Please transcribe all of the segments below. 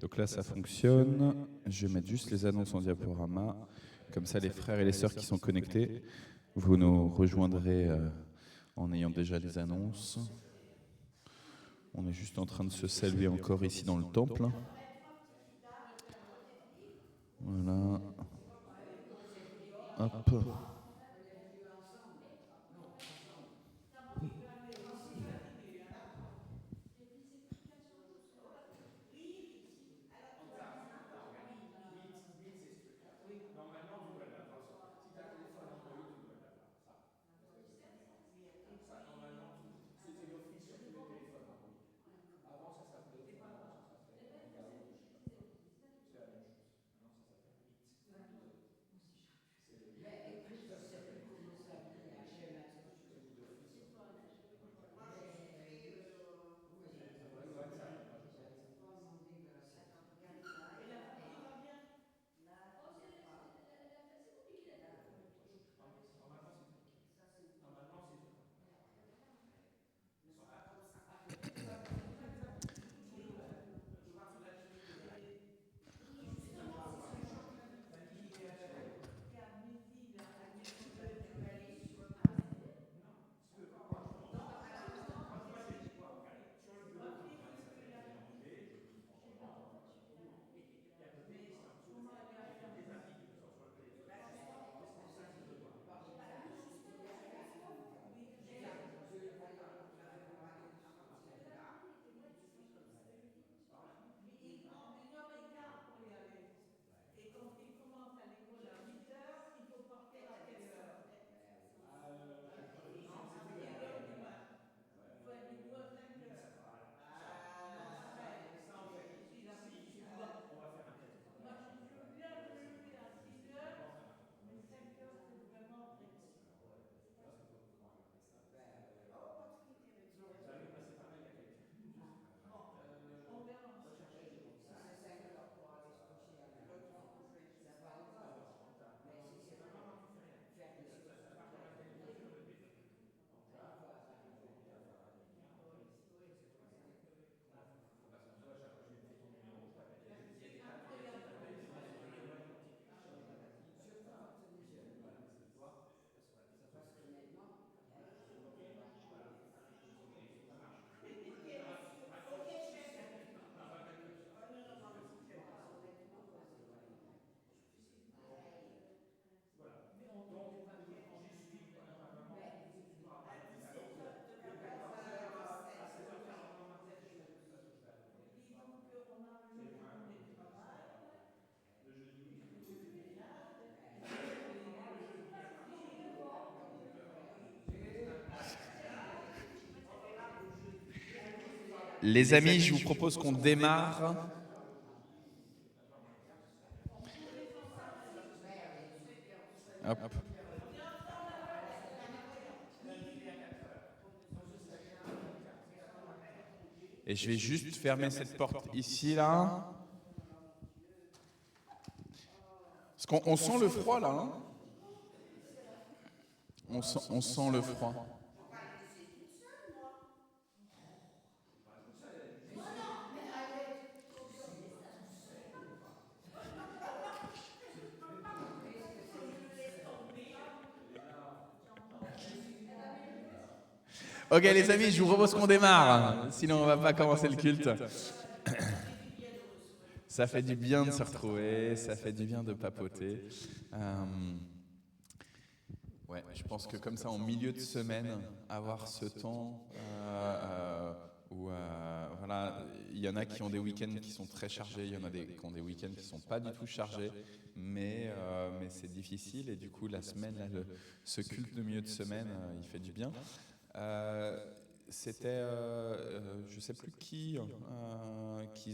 Donc là, ça fonctionne. Je vais mettre juste les annonces en diaporama. Comme ça, les frères et les sœurs qui sont connectés, vous nous rejoindrez en ayant déjà les annonces. On est juste en train de se saluer encore ici dans le temple. Voilà. Hop. Les amis, je vous propose qu'on démarre. Hop. Et je vais juste fermer cette porte ici, là. Parce qu'on sent le froid, là. Hein, on sent le froid. Ok les amis, je vous propose qu'on démarre, sinon on va pas commencer le culte. Ça fait du bien de se retrouver, ça fait du bien de papoter. Ouais, je pense que comme ça en milieu de semaine, avoir ce temps où voilà, il y en a qui ont des week-ends qui sont très chargés, il y en a qui ont des week-ends qui sont pas du tout chargés, mais c'est difficile et du coup la semaine, là, ce culte de milieu de semaine, il fait du bien. C'était, je ne sais plus qui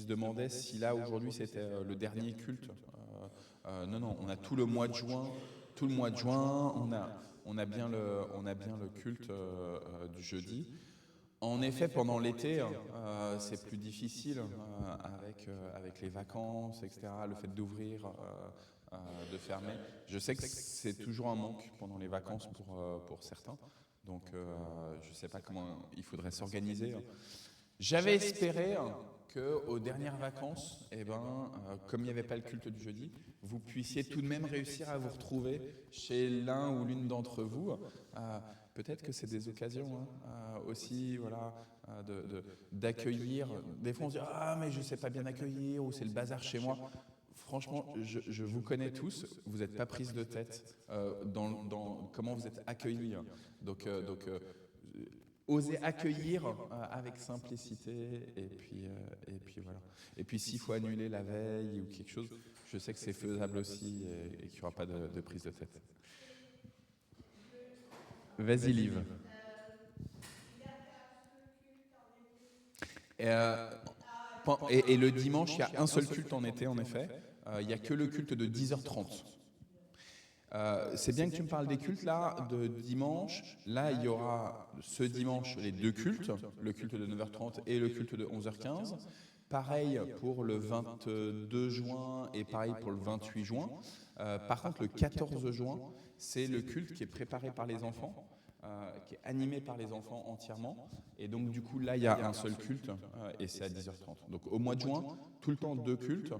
se demandait si là aujourd'hui c'était le dernier culte. Non, on a tout le mois de juin. Tout le mois de juin, on a bien le culte du jeudi. En effet, pendant l'été, c'est plus difficile avec les vacances, etc. Le fait d'ouvrir, de fermer. Je sais que c'est toujours un manque pendant les vacances pour certains. Donc, je ne sais pas comment il faudrait s'organiser. J'avais espéré qu'aux dernières vacances, comme il n'y avait pas le culte du jeudi, vous puissiez tout de même réussir à vous retrouver chez l'un ou l'une d'entre vous. Peut-être que c'est des occasions aussi, voilà, d'accueillir. Des fois, on se dit ah mais je sais pas bien accueillir ou c'est le bazar chez moi. Franchement, je vous connais tous. Vous n'êtes pas prise de tête dans comment vous êtes accueillis. Donc, osez accueillir avec simplicité et puis voilà. Et puis s'il faut annuler la veille ou quelque chose, je sais que c'est faisable aussi et qu'il n'y aura pas de prise de tête. Vas-y, Liv. Et le dimanche, il y a un seul culte en été, en effet. Il n'y a que le culte de 10h30. C'est bien que tu me parles des cultes là, de dimanche. Là, il y aura ce dimanche les deux cultes, le culte de 9h30 et le culte de 11h15. Pareil pour le 22 juin et pareil pour le 28 juin. Par contre, le 14 juin, c'est le culte qui est préparé par les enfants, qui est animé par les enfants entièrement. Et donc, du coup, là, il y a un seul culte et c'est à 10h30. Donc, au mois de juin, tout le temps deux cultes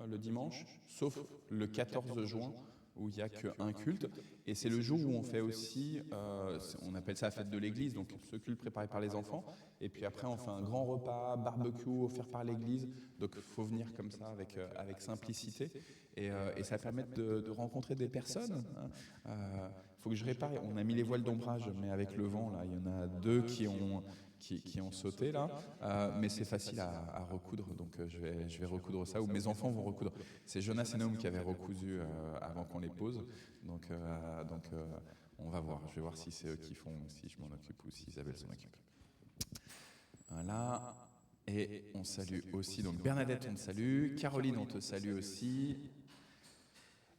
le dimanche, sauf le 14 juin où il n'y a qu'un culte. Et c'est le jour où on fait aussi, on appelle ça la fête de l'église, donc ce culte préparé par les enfants. Et puis après, on fait un grand repas, barbecue offert par l'église. Donc il faut venir comme ça avec simplicité. Et ça permet de rencontrer des personnes. Il faut que je répare. On a mis les voiles d'ombrage, mais avec le vent, là, il y en a deux qui ont sauté là, mais c'est facile à recoudre, donc je vais recoudre ça, ou mes enfants vont recoudre. C'est Jonas et Naoum qui avaient recousu avant qu'on les pose, donc on va voir. Je vais voir si c'est eux qui font, si je m'en occupe ou si Isabelle s'en occupe. Voilà, et on salue aussi, donc Bernadette, on te salue, Caroline, on te salue aussi.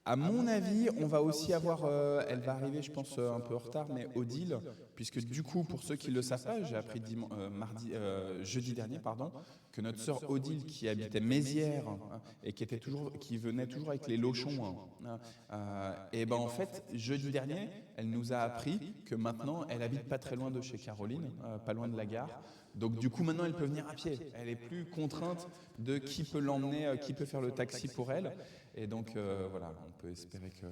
À mon avis, on va aussi avoir, elle va arriver, je pense, un peu en retard, mais Odile, puisque du coup, pour ceux qui ne le savent pas, j'ai appris jeudi dernier, que notre sœur Odile, qui habitait Mézières et qui venait toujours avec les lochons, et ben en fait, jeudi dernier, elle nous a appris que maintenant, elle habite pas très loin de chez Caroline, pas loin de la gare. Donc du coup, maintenant, elle peut venir à pied. Elle est plus contrainte de qui peut l'emmener, qui peut faire le taxi pour elle. Et donc, voilà, on peut espérer que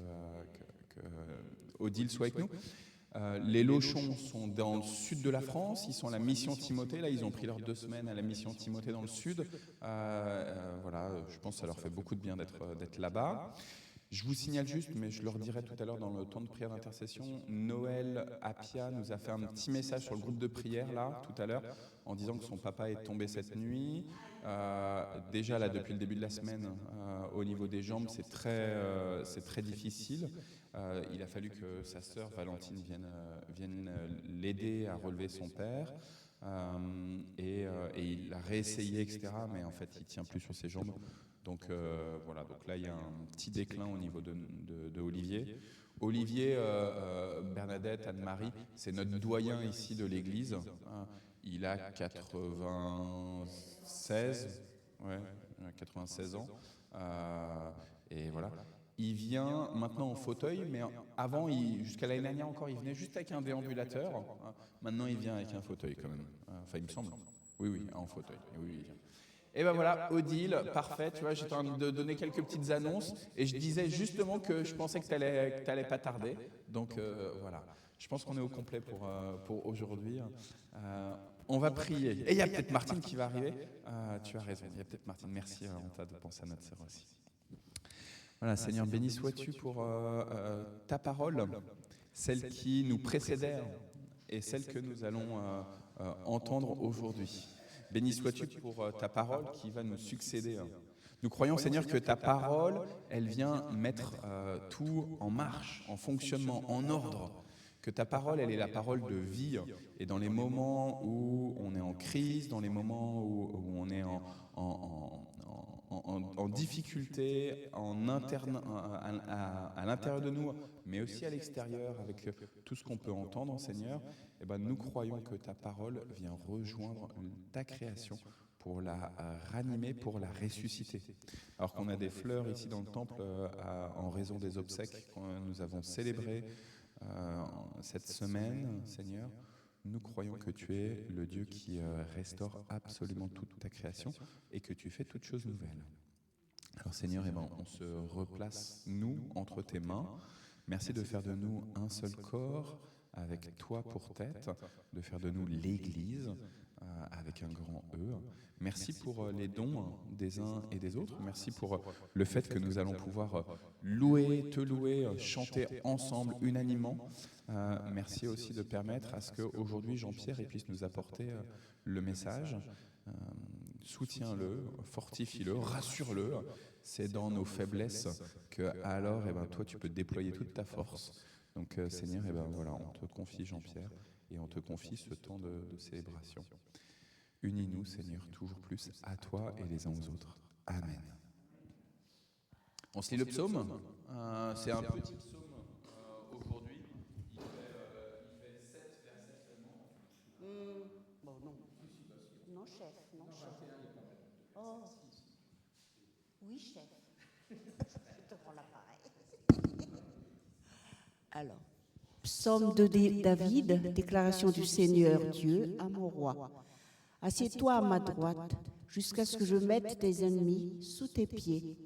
Odile soit avec nous. Les Lochons sont dans le sud de la France. Ils sont à la mission Timothée. Là, ils ont pris leurs 2 semaines à la mission Timothée dans le sud. Voilà, je pense que ça leur fait beaucoup de bien d'être là-bas. Je vous signale juste, mais je leur dirai tout à l'heure dans le temps de prière d'intercession, Noël Appia nous a fait un petit message sur le groupe de prière, là, tout à l'heure, en disant que son papa est tombé cette nuit. Déjà, là, depuis le début de la semaine, au niveau des jambes, c'est très difficile. Il a fallu que sa sœur Valentine vienne l'aider à relever son père. Et il a réessayé, etc., mais en fait, il ne tient plus sur ses jambes. Donc voilà, donc là il y a un petit déclin au niveau de Olivier. Olivier, Bernadette, Anne-Marie, c'est notre doyen ici de l'église. Il a 96 ans. Et voilà. Il vient maintenant en fauteuil, mais avant, jusqu'à l'année dernière encore, il venait juste avec un déambulateur. Maintenant, il vient avec un fauteuil quand même. Enfin, il me semble. Oui, en fauteuil. Oui, il vient. Et ben voilà, Odile, parfait, tu vois, j'étais en train de donner quelques petites annonces et je disais justement que je pensais que tu n'allais pas tarder. Donc voilà, je pense qu'on est au complet pour aujourd'hui. On va prier. Et il y a peut-être Martine qui va arriver. Tu as raison, il y a peut-être Martine. Merci, on t'a de penser à notre sœur aussi. Voilà, Seigneur, béni sois-tu pour ta parole, celle qui nous précédait et celle que nous allons entendre aujourd'hui. Béni sois-tu pour ta parole qui va nous succéder. Nous croyons, Seigneur, que ta parole, elle vient mettre tout en marche, en fonctionnement, en ordre. Que ta parole, elle est la parole de vie. Et dans les moments où on est en crise, dans les moments où on est en difficulté, à l'intérieur de nous, mais aussi à l'extérieur, avec tout ce qu'on peut entendre, Seigneur, eh ben, nous croyons que ta parole vient rejoindre ta création pour la ranimer, pour la ressusciter. Alors qu'on a des fleurs ici dans le temple en raison des obsèques que nous avons célébrées cette semaine, Seigneur, nous croyons que tu es le Dieu qui restaure absolument toute ta création et que tu fais toutes choses nouvelles. Alors Seigneur, on se replace, nous, entre tes mains. Merci de faire de nous un seul corps, avec toi pour tête, de faire de nous l'Église, avec un grand E. Merci pour les dons des uns et des autres. Merci pour le fait que nous allons pouvoir louer, te louer, chanter ensemble, unanimement. Merci aussi de permettre à ce qu'aujourd'hui, Jean-Pierre puisse nous apporter le message. Soutiens-le, fortifie-le, rassure-le. C'est dans nos faiblesses que alors, toi, tu peux déployer toute ta force. Donc, Seigneur, voilà, on te confie Jean-Pierre et on te confie ce temps de célébration. Unis-nous, Seigneur, toujours plus à toi et les uns aux autres. Amen. On se lit le psaume. C'est un petit psaume aujourd'hui. Il fait 7 versets seulement. Bon, non. Non, chef. Non, chef. Oh. Oui, chef. Je te prends l'appareil. Alors, psaume de David, déclaration du Seigneur Dieu à mon roi. Assieds-toi à ma droite, jusqu'à ce que je mette tes ennemis sous tes pieds.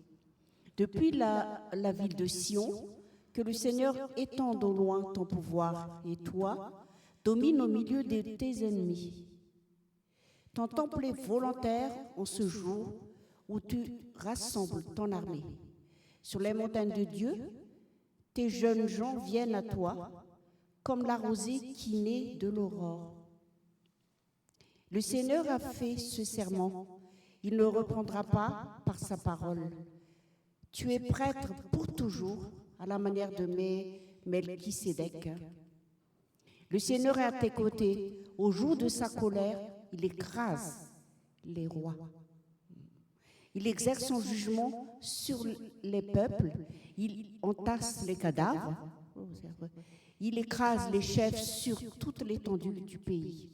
Depuis la ville de Sion, que le Seigneur étende au loin ton pouvoir, et toi, domine au milieu de tes ennemis. Ton temple est volontaire en ce jour où tu rassembles ton armée. Sur les montagnes de Dieu, tes jeunes gens viennent à toi, comme la rosée qui naît de l'aurore. Le Seigneur a fait ce serment, il ne reprendra pas par sa parole. Tu es prêtre pour toujours, à la manière de Melchisédek. Le Seigneur est à tes côtés. Au jour de sa colère, il écrase les rois. Il exerce son jugement sur les peuples. Il entasse les cadavres. Il écrase les chefs sur toute l'étendue du pays.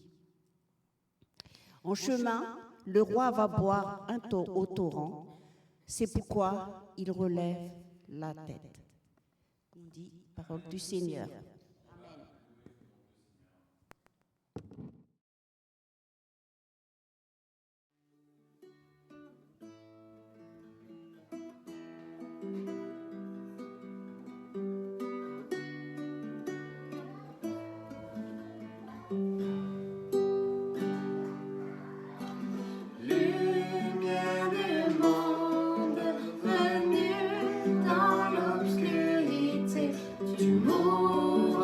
En chemin, le roi va boire au torrent. C'est pourquoi il relève la tête. On dit, parole du Seigneur. Tu m'ouvres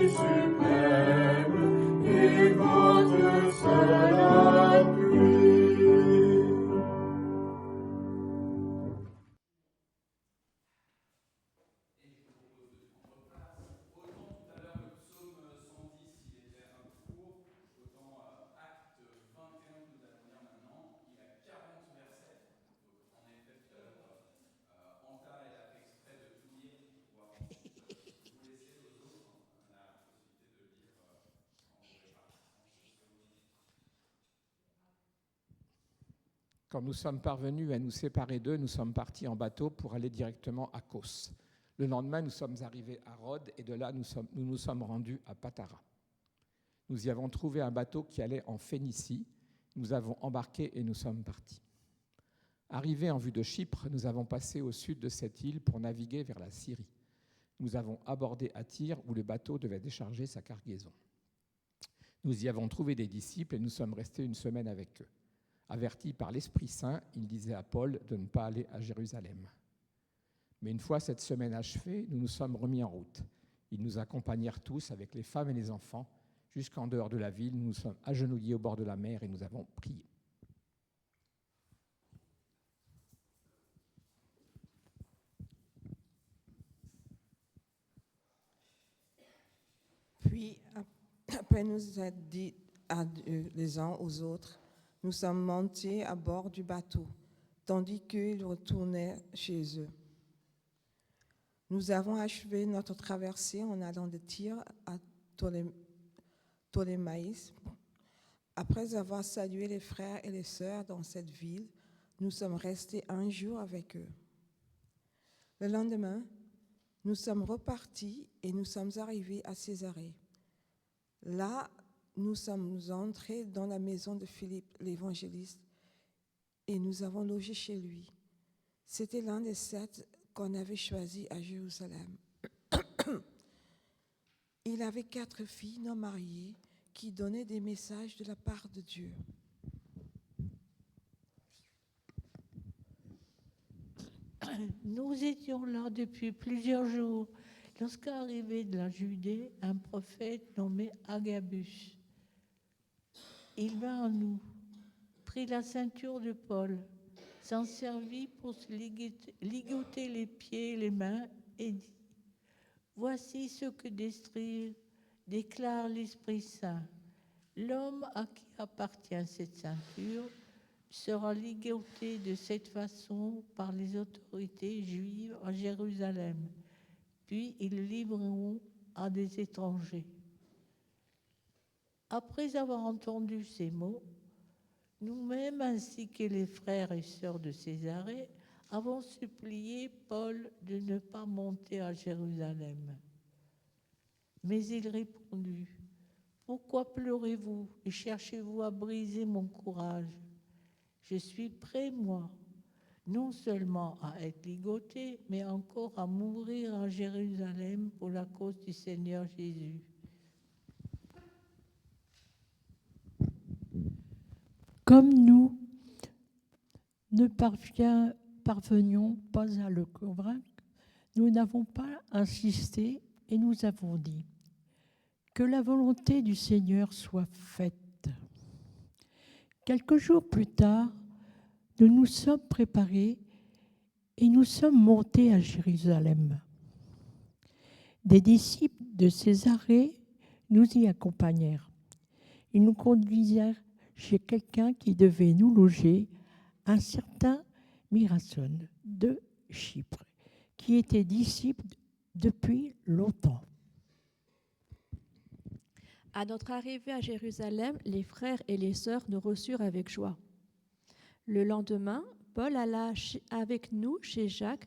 Suprême, et votre seul Quand nous sommes parvenus à nous séparer d'eux, nous sommes partis en bateau pour aller directement à Kos. Le lendemain, nous sommes arrivés à Rhodes et de là, nous nous sommes rendus à Patara. Nous y avons trouvé un bateau qui allait en Phénicie. Nous avons embarqué et nous sommes partis. Arrivés en vue de Chypre, nous avons passé au sud de cette île pour naviguer vers la Syrie. Nous avons abordé à Tyr où le bateau devait décharger sa cargaison. Nous y avons trouvé des disciples et nous sommes restés une semaine avec eux. Avertis par l'Esprit Saint, il disait à Paul de ne pas aller à Jérusalem. Mais une fois cette semaine achevée, nous nous sommes remis en route. Ils nous accompagnèrent tous avec les femmes et les enfants. Jusqu'en dehors de la ville, nous nous sommes agenouillés au bord de la mer et nous avons prié. Puis, après nous être dit adieu les uns aux autres, nous sommes montés à bord du bateau, tandis qu'ils retournaient chez eux. Nous avons achevé notre traversée en allant de Tyr à Ptolémaïs. Après avoir salué les frères et les sœurs dans cette ville, nous sommes restés un jour avec eux. Le lendemain, nous sommes repartis et nous sommes arrivés à Césarée. Là, nous sommes entrés dans la maison de Philippe l'évangéliste et nous avons logé chez lui. C'était l'un des 7 qu'on avait choisis à Jérusalem. Il avait 4 filles non mariées qui donnaient des messages de la part de Dieu. Nous étions là depuis plusieurs jours, lorsqu'arrivait de la Judée un prophète nommé Agabus. Il vint à nous, prit la ceinture de Paul, s'en servit pour se ligoter les pieds et les mains et dit : Voici ce que déclare l'Esprit Saint. L'homme à qui appartient cette ceinture sera ligoté de cette façon par les autorités juives à Jérusalem, puis ils le livreront à des étrangers. Après avoir entendu ces mots, nous-mêmes ainsi que les frères et sœurs de Césarée avons supplié Paul de ne pas monter à Jérusalem. Mais il répondit : Pourquoi pleurez-vous et cherchez-vous à briser mon courage ? Je suis prêt, moi, non seulement à être ligoté, mais encore à mourir à Jérusalem pour la cause du Seigneur Jésus. Comme nous ne parvenions pas à le convaincre, nous n'avons pas insisté et nous avons dit : Que la volonté du Seigneur soit faite. Quelques jours plus tard, nous nous sommes préparés et nous sommes montés à Jérusalem. Des disciples de Césarée nous y accompagnèrent. Ils nous conduisirent chez quelqu'un qui devait nous loger, un certain Mirason de Chypre, qui était disciple depuis longtemps. À notre arrivée à Jérusalem, les frères et les sœurs nous reçurent avec joie. Le lendemain, Paul alla avec nous chez Jacques,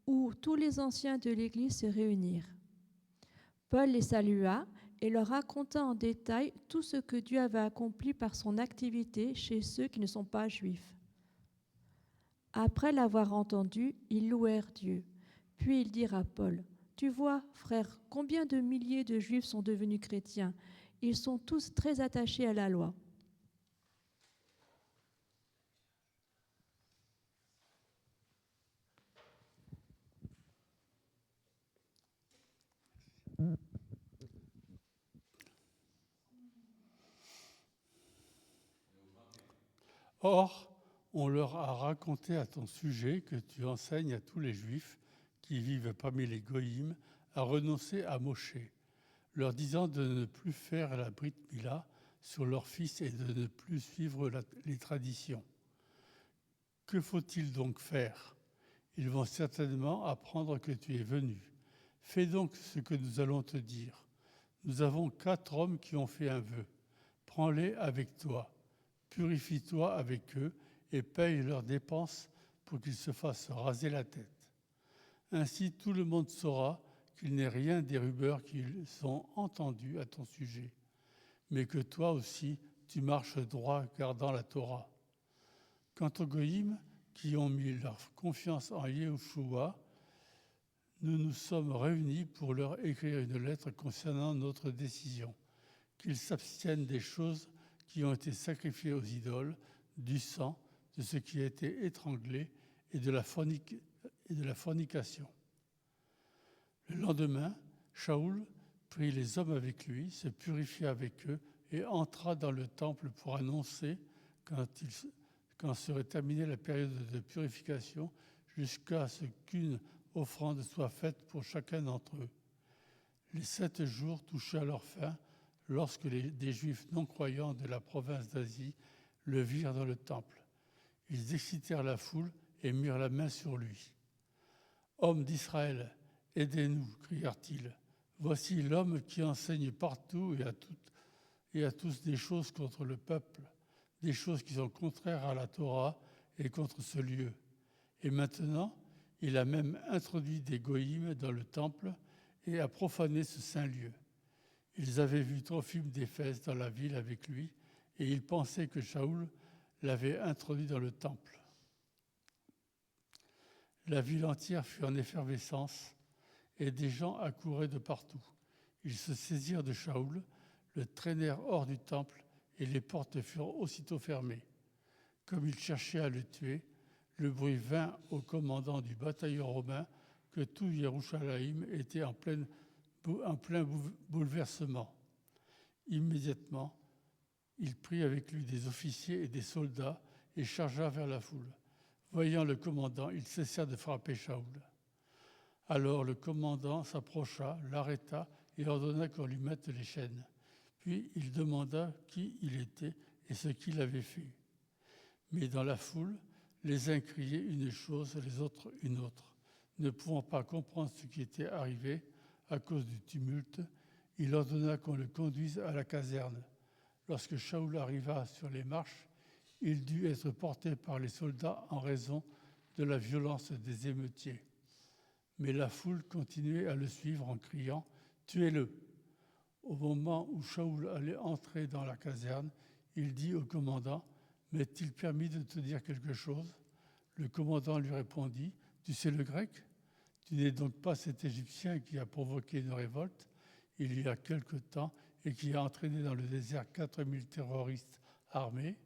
où tous les anciens de l'Église se réunirent. Paul les salua et leur raconta en détail tout ce que Dieu avait accompli par son activité chez ceux qui ne sont pas juifs. Après l'avoir entendu, ils louèrent Dieu. Puis ils dirent à Paul : Tu vois, frère, combien de milliers de Juifs sont devenus chrétiens. Ils sont tous très attachés à la loi. Or, on leur a raconté à ton sujet que tu enseignes à tous les Juifs qui vivent parmi les Goïm à renoncer à Moshe, leur disant de ne plus faire la Brit Mila sur leurs fils et de ne plus suivre les traditions. Que faut-il donc faire ? Ils vont certainement apprendre que tu es venu. Fais donc ce que nous allons te dire. Nous avons 4 hommes qui ont fait un vœu. Prends-les avec toi. Purifie-toi avec eux et payent leurs dépenses pour qu'ils se fassent raser la tête. Ainsi, tout le monde saura qu'il n'est rien des rumeurs qu'ils ont entendues à ton sujet, mais que toi aussi, tu marches droit gardant la Torah. Quant aux Goïm qui ont mis leur confiance en Yahushua, nous nous sommes réunis pour leur écrire une lettre concernant notre décision, qu'ils s'abstiennent des choses qui ont été sacrifiées aux idoles, du sang, de ce qui a été étranglé et de la fornication. Le lendemain, Shaoul prit les hommes avec lui, se purifia avec eux et entra dans le temple pour annoncer, quand serait terminée la période de purification, jusqu'à ce qu'une offrande soit faite pour chacun d'entre eux. Les 7 jours touchaient à leur fin lorsque des Juifs non-croyants de la province d'Asie le virent dans le temple. Ils excitèrent la foule et mirent la main sur lui. « Hommes d'Israël, aidez-nous » crièrent-ils. « Voici l'homme qui enseigne partout et à tous des choses contre le peuple, des choses qui sont contraires à la Torah et contre ce lieu. Et maintenant, il a même introduit des goïms dans le temple et a profané ce saint lieu. Ils avaient vu Trophime d'Éphèse dans la ville avec lui et ils pensaient que Shaoul l'avait introduit dans le temple. La ville entière fut en effervescence et des gens accouraient de partout. Ils se saisirent de Shaoul, le traînèrent hors du temple et les portes furent aussitôt fermées. Comme ils cherchaient à le tuer, le bruit vint au commandant du bataillon romain que tout Yerushalayim était en plein bouleversement. Immédiatement, il prit avec lui des officiers et des soldats et chargea vers la foule. Voyant le commandant, ils cessèrent de frapper Shaoul. Alors le commandant s'approcha, l'arrêta et ordonna qu'on lui mette les chaînes. Puis il demanda qui il était et ce qu'il avait fait. Mais dans la foule, les uns criaient une chose, les autres une autre. Ne pouvant pas comprendre ce qui était arrivé à cause du tumulte, il ordonna qu'on le conduise à la caserne. Lorsque Shaoul arriva sur les marches, il dut être porté par les soldats en raison de la violence des émeutiers. Mais la foule continuait à le suivre en criant « Tuez-le !» Au moment où Shaoul allait entrer dans la caserne, il dit au commandant « M'est-il permis de te dire quelque chose ?» Le commandant lui répondit « Tu sais le grec ? Tu n'es donc pas cet Égyptien qui a provoqué une révolte il y a quelque temps et qui a entraîné dans le désert 4000 terroristes armés ?»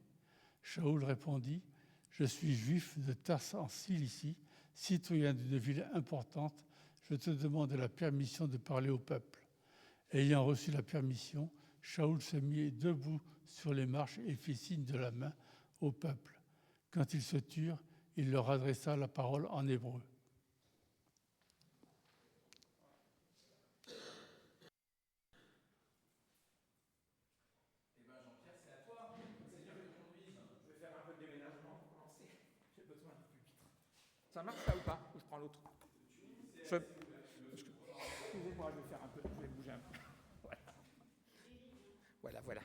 Shaoul répondit « Je suis juif de Tars en Cilicie, citoyen d'une ville importante. Je te demande la permission de parler au peuple. » Ayant reçu la permission, Shaoul se mit debout sur les marches et fit signe de la main au peuple. Quand ils se turent, il leur adressa la parole en hébreu. Ça marche ça ou pas? Ou je prends l'autre? Excusez-moi, je vais faire un peu, je vais bouger un peu. Voilà.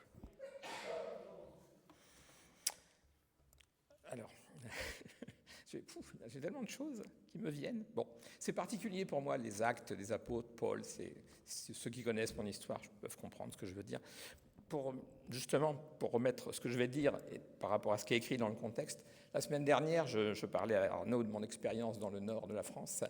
Alors, j'ai tellement de choses qui me viennent. Bon, c'est particulier pour moi, les actes des apôtres, Paul, c'est ceux qui connaissent mon histoire peuvent comprendre ce que je veux dire. Pour remettre ce que je vais dire et par rapport à ce qui est écrit dans le contexte, la semaine dernière, je parlais à Arnaud de mon expérience dans le nord de la France,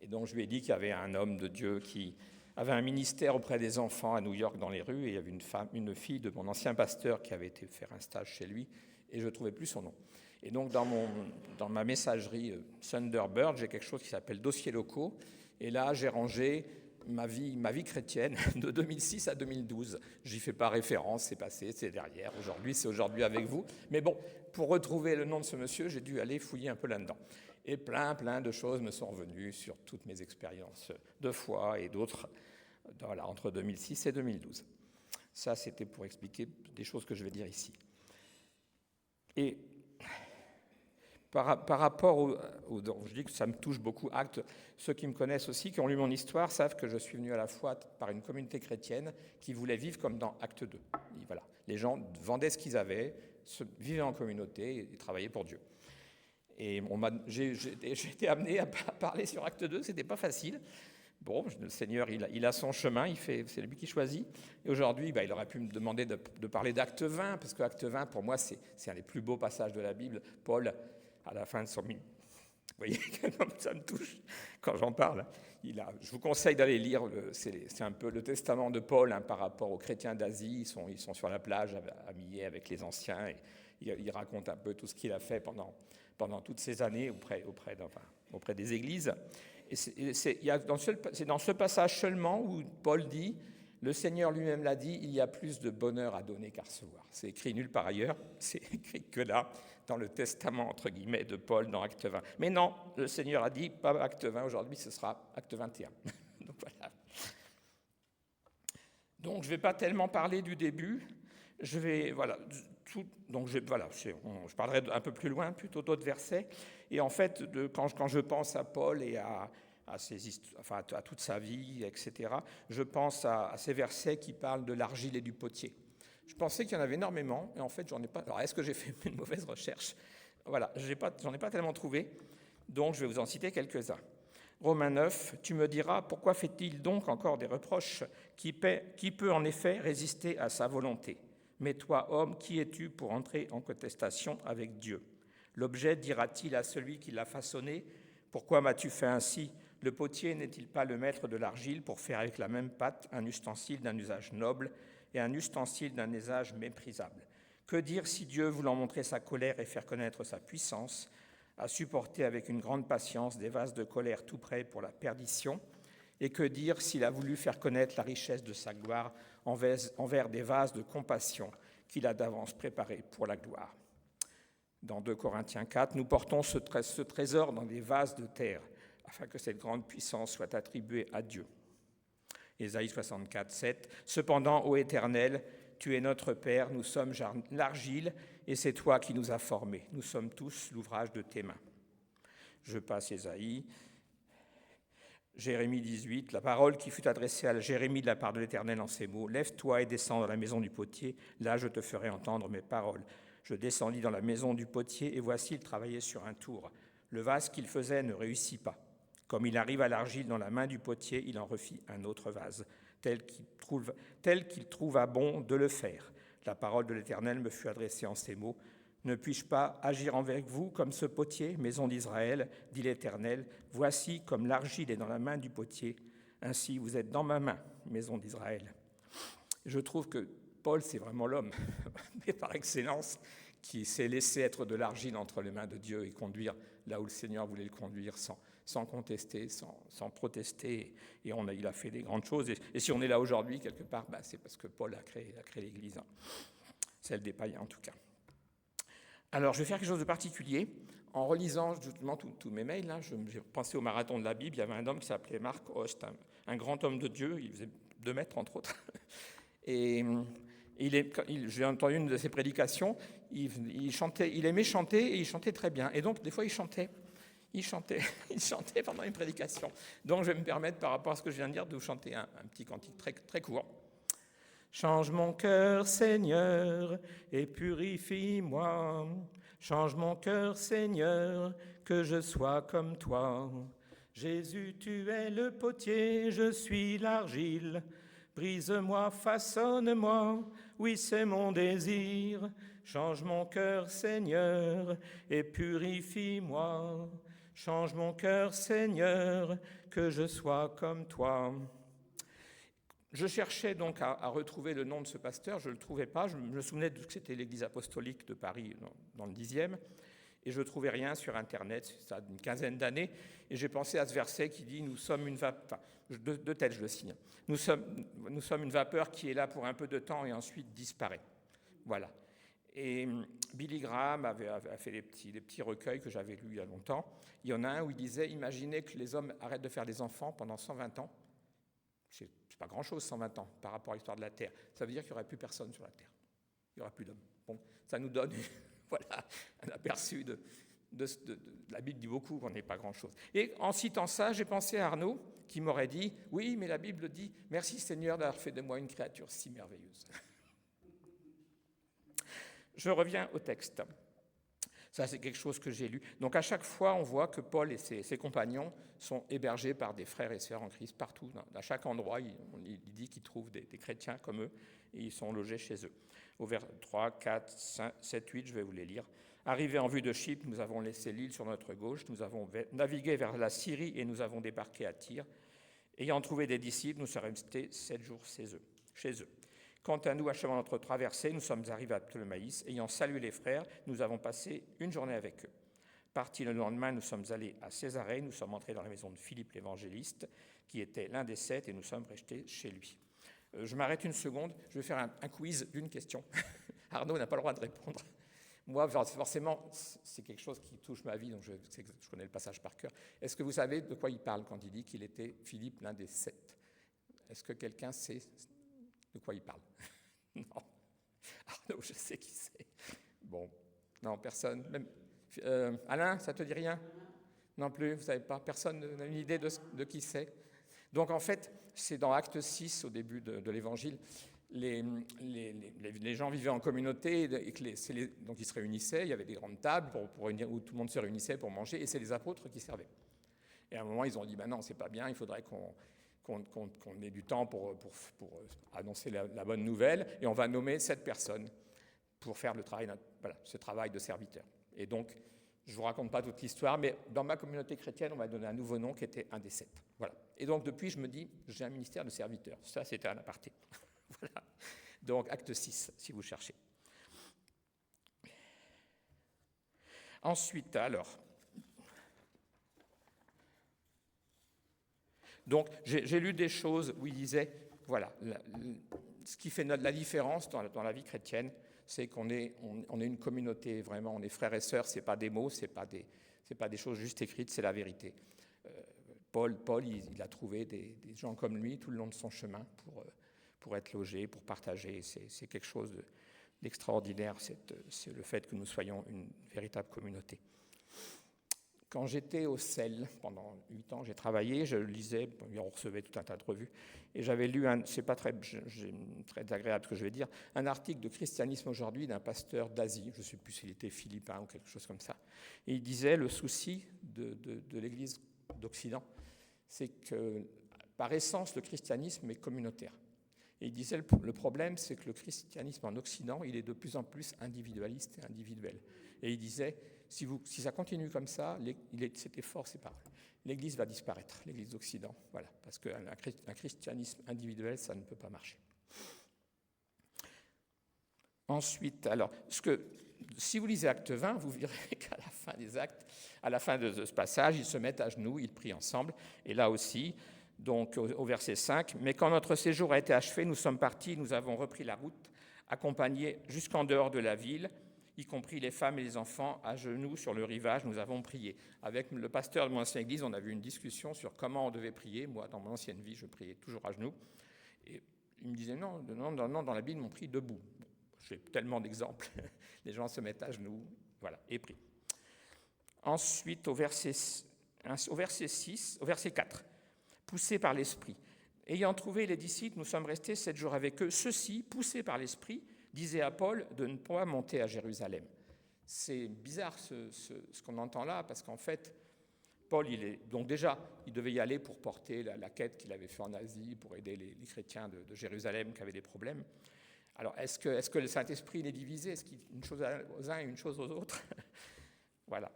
et donc je lui ai dit qu'il y avait un homme de Dieu qui avait un ministère auprès des enfants à New York dans les rues, et il y avait une fille de mon ancien pasteur qui avait été faire un stage chez lui, et je ne trouvais plus son nom. Et donc dans ma messagerie Thunderbird, j'ai quelque chose qui s'appelle Dossiers locaux, et là j'ai rangé ma vie chrétienne de 2006 à 2012. J'y fais pas référence, c'est passé, c'est derrière, c'est aujourd'hui avec vous. Mais bon, pour retrouver le nom de ce monsieur, j'ai dû aller fouiller un peu là-dedans. Et plein de choses me sont revenues sur toutes mes expériences de foi et d'autres entre 2006 et 2012. Ça, c'était pour expliquer des choses que je vais dire ici. Et par rapport je dis que ça me touche beaucoup, Actes, ceux qui me connaissent aussi, qui ont lu mon histoire, savent que je suis venu à la foi par une communauté chrétienne qui voulait vivre comme dans Acte 2. Et voilà. Les gens vendaient ce qu'ils avaient, vivaient en communauté et travaillaient pour Dieu. Et j'ai été amené à parler sur Acte 2, c'était pas facile. Bon, le Seigneur, il a son chemin, c'est lui qui choisit. Et aujourd'hui, il aurait pu me demander de parler d'Acte 20, parce que Acte 20, pour moi, c'est un des plus beaux passages de la Bible. Paul, à la fin de son... Vous voyez, ça me touche quand j'en parle. Je vous conseille d'aller lire, c'est un peu le testament de Paul par rapport aux chrétiens d'Asie. Ils sont sur la plage, amis avec les anciens, et il raconte un peu tout ce qu'il a fait pendant toutes ces années auprès des églises. Et c'est dans ce passage seulement où Paul dit, le Seigneur lui-même l'a dit, il y a plus de bonheur à donner qu'à recevoir. C'est écrit nulle part ailleurs, c'est écrit que là, dans le testament, entre guillemets, de Paul dans Acte 20. Mais non, le Seigneur a dit, pas Acte 20 aujourd'hui, ce sera Acte 21. Donc voilà. Donc je ne vais pas tellement parler du début, je parlerai un peu plus loin, plutôt d'autres versets. Et en fait, quand je pense à Paul et à toute sa vie, etc., je pense à ces versets qui parlent de l'argile et du potier. Je pensais qu'il y en avait énormément, et en fait, j'en ai pas. Alors, est-ce que j'ai fait une mauvaise recherche ? Voilà, j'en ai pas tellement trouvé, donc je vais vous en citer quelques-uns. Romains 9, tu me diras, pourquoi fait-il donc encore des reproches ? Qui peut en effet résister à sa volonté ? Mais toi, homme, qui es-tu pour entrer en contestation avec Dieu ? L'objet dira-t-il à celui qui l'a façonné, pourquoi m'as-tu fait ainsi ? Le potier n'est-il pas le maître de l'argile pour faire avec la même pâte un ustensile d'un usage noble et un ustensile d'un usage méprisable ? Que dire si Dieu, voulant montrer sa colère et faire connaître sa puissance, a supporté avec une grande patience des vases de colère tout prêts pour la perdition ? Et que dire s'il a voulu faire connaître la richesse de sa gloire envers des vases de compassion qu'il a d'avance préparés pour la gloire ? Dans 2 Corinthiens 4, nous portons ce trésor dans des vases de terre, afin que cette grande puissance soit attribuée à Dieu. Ésaïe 64, 7. Cependant, ô Éternel, tu es notre Père, nous sommes l'argile, et c'est toi qui nous as formés. Nous sommes tous l'ouvrage de tes mains. Je passe Ésaïe. Jérémie 18, la parole qui fut adressée à Jérémie de la part de l'Éternel en ces mots. Lève-toi et descends dans la maison du potier, là je te ferai entendre mes paroles. Je descendis dans la maison du potier, et voici, il travaillait sur un tour. Le vase qu'il faisait ne réussit pas. Comme il arrive à l'argile dans la main du potier, il en refit un autre vase, tel qu'il trouva bon de le faire. La parole de l'Éternel me fut adressée en ces mots. Ne puis-je pas agir envers vous comme ce potier, maison d'Israël, dit l'Éternel. Voici, comme l'argile est dans la main du potier, ainsi vous êtes dans ma main, maison d'Israël. Je trouve que Paul, c'est vraiment l'homme, mais par excellence, qui s'est laissé être de l'argile entre les mains de Dieu et conduire là où le Seigneur voulait le conduire sans contester, sans protester. Et il a fait des grandes choses. Et si on est là aujourd'hui, quelque part, c'est parce que Paul a créé l'Église, celle des païens en tout cas. Alors, je vais faire quelque chose de particulier. En relisant justement tous mes mails, j'ai pensé au marathon de la Bible. Il y avait un homme qui s'appelait Mark Host, un grand homme de Dieu. Il faisait 2 mètres, entre autres. Et j'ai entendu une de ses prédications. Il aimait chanter et il chantait très bien. Et donc, des fois, il chantait pendant une prédication. Donc, je vais me permettre, par rapport à ce que je viens de dire, de vous chanter un petit cantique très, très court. Change mon cœur, Seigneur, et purifie-moi. Change mon cœur, Seigneur, que je sois comme toi. Jésus, tu es le potier, je suis l'argile. Brise-moi, façonne-moi, oui, c'est mon désir. Change mon cœur, Seigneur, et purifie-moi. Change mon cœur, Seigneur, que je sois comme toi. Je cherchais donc à retrouver le nom de ce pasteur, je ne le trouvais pas, je me souvenais que c'était l'église apostolique de Paris dans le 10e, et je ne trouvais rien sur Internet, ça a une quinzaine d'années, et j'ai pensé à ce verset qui dit « Nous sommes une vapeur », de tête je le signe, nous sommes une vapeur qui est là pour un peu de temps et ensuite disparaît. Voilà. Et Billy Graham avait fait des petits recueils que j'avais lus il y a longtemps. Il y en a un où il disait « Imaginez que les hommes arrêtent de faire des enfants pendant 120 ans. » C'est pas grand-chose, 120 ans, par rapport à l'histoire de la Terre. Ça veut dire qu'il n'y aurait plus personne sur la Terre. Il n'y aura plus d'hommes. Bon, ça nous donne voilà, un aperçu de la Bible dit beaucoup qu'on n'est pas grand-chose. Et en citant ça, j'ai pensé à Arnaud, qui m'aurait dit « Oui, mais la Bible dit « Merci Seigneur d'avoir fait de moi une créature si merveilleuse. » Je reviens au texte. Ça, c'est quelque chose que j'ai lu. Donc, à chaque fois, on voit que Paul et ses compagnons sont hébergés par des frères et sœurs en Christ partout. À chaque endroit, il dit qu'ils trouvent des chrétiens comme eux et ils sont logés chez eux. Au vers 3, 4, 5, 7, 8, je vais vous les lire. Arrivés en vue de Chypre, nous avons laissé l'île sur notre gauche, nous avons navigué vers la Syrie et nous avons débarqué à Tyr. Ayant trouvé des disciples, nous sommes restés 7 jours chez eux. Quant à nous, achevant notre traversée, nous sommes arrivés à Ptolémaïs. Ayant salué les frères, nous avons passé une journée avec eux. Partis le lendemain, nous sommes allés à Césarée. Nous sommes entrés dans la maison de Philippe l'évangéliste, qui était l'un des 7, et nous sommes restés chez lui. Je m'arrête une seconde. Je vais faire un quiz d'une question. Arnaud n'a pas le droit de répondre. Moi, forcément, c'est quelque chose qui touche ma vie, donc je connais le passage par cœur. Est-ce que vous savez de quoi il parle quand il dit qu'il était Philippe, l'un des 7? Est-ce que quelqu'un sait de quoi il parle? Non. Arnaud, je sais qui c'est. Bon, non, personne. Même, Alain, ça te dit rien? Non plus, vous savez pas? Personne n'a une idée de qui c'est? Donc en fait, c'est dans Acte 6, au début de l'Évangile, les gens vivaient en communauté, et donc ils se réunissaient, il y avait des grandes tables où tout le monde se réunissait pour manger, et c'est les apôtres qui servaient. Et à un moment, ils ont dit, non, c'est pas bien, il faudrait qu'on ait du temps pour annoncer la bonne nouvelle, et on va nommer 7 personnes pour faire ce travail de serviteur. Et donc, je ne vous raconte pas toute l'histoire, mais dans ma communauté chrétienne, on m'a donné un nouveau nom qui était un des 7. Voilà. Et donc, depuis, je me dis, j'ai un ministère de serviteur. Ça, c'était un aparté. Voilà. Donc, acte 6, si vous cherchez. Ensuite, alors... Donc, j'ai lu des choses où il disait, voilà, ce qui fait la différence dans la vie chrétienne, c'est qu'on est une communauté, vraiment, on est frères et sœurs, ce n'est pas des mots, ce n'est pas des choses juste écrites, c'est la vérité. Paul, il a trouvé des gens comme lui tout le long de son chemin pour être logés, pour partager. C'est quelque chose d'extraordinaire, c'est le fait que nous soyons une véritable communauté. Quand j'étais au CEL, pendant 8 ans, j'ai travaillé, je lisais, on recevait tout un tas de revues, et j'avais lu, c'est pas très agréable ce que je vais dire, un article de Christianisme aujourd'hui d'un pasteur d'Asie, je ne sais plus s'il était philippin ou quelque chose comme ça, et il disait le souci de l'Église d'Occident, c'est que par essence le christianisme est communautaire. Et il disait le problème, c'est que le christianisme en Occident, il est de plus en plus individualiste et individuel. Et il disait, si ça continue comme ça, c'était fort ces paroles. L'Église va disparaître, l'Église d'Occident, voilà, parce qu'un christianisme individuel, ça ne peut pas marcher. Ensuite, alors, si vous lisez Acte 20, vous verrez qu'à la fin des actes, à la fin de ce passage, ils se mettent à genoux, ils prient ensemble, et là aussi, donc au verset 5, « Mais quand notre séjour a été achevé, nous sommes partis, nous avons repris la route, accompagnés jusqu'en dehors de la ville, y compris les femmes et les enfants, à genoux sur le rivage, nous avons prié. » Avec le pasteur de mon ancienne église, on a eu une discussion sur comment on devait prier. Moi, dans mon ancienne vie, je priais toujours à genoux. Et il me disait, non, dans la Bible, on prie debout. Bon, j'ai tellement d'exemples. Les gens se mettent à genoux, voilà, et prient. Ensuite, au verset 4, poussés par l'Esprit. Ayant trouvé les disciples, nous sommes restés 7 jours avec eux. Ceux-ci, poussés par l'Esprit, disaient à Paul de ne pas monter à Jérusalem. C'est bizarre ce qu'on entend là, parce qu'en fait, Paul, donc déjà, il devait y aller pour porter la quête qu'il avait fait en Asie, pour aider les chrétiens de Jérusalem qui avaient des problèmes. Alors, est-ce que le Saint-Esprit est divisé? Est-ce qu'il y a une chose aux uns et une chose aux autres? Voilà.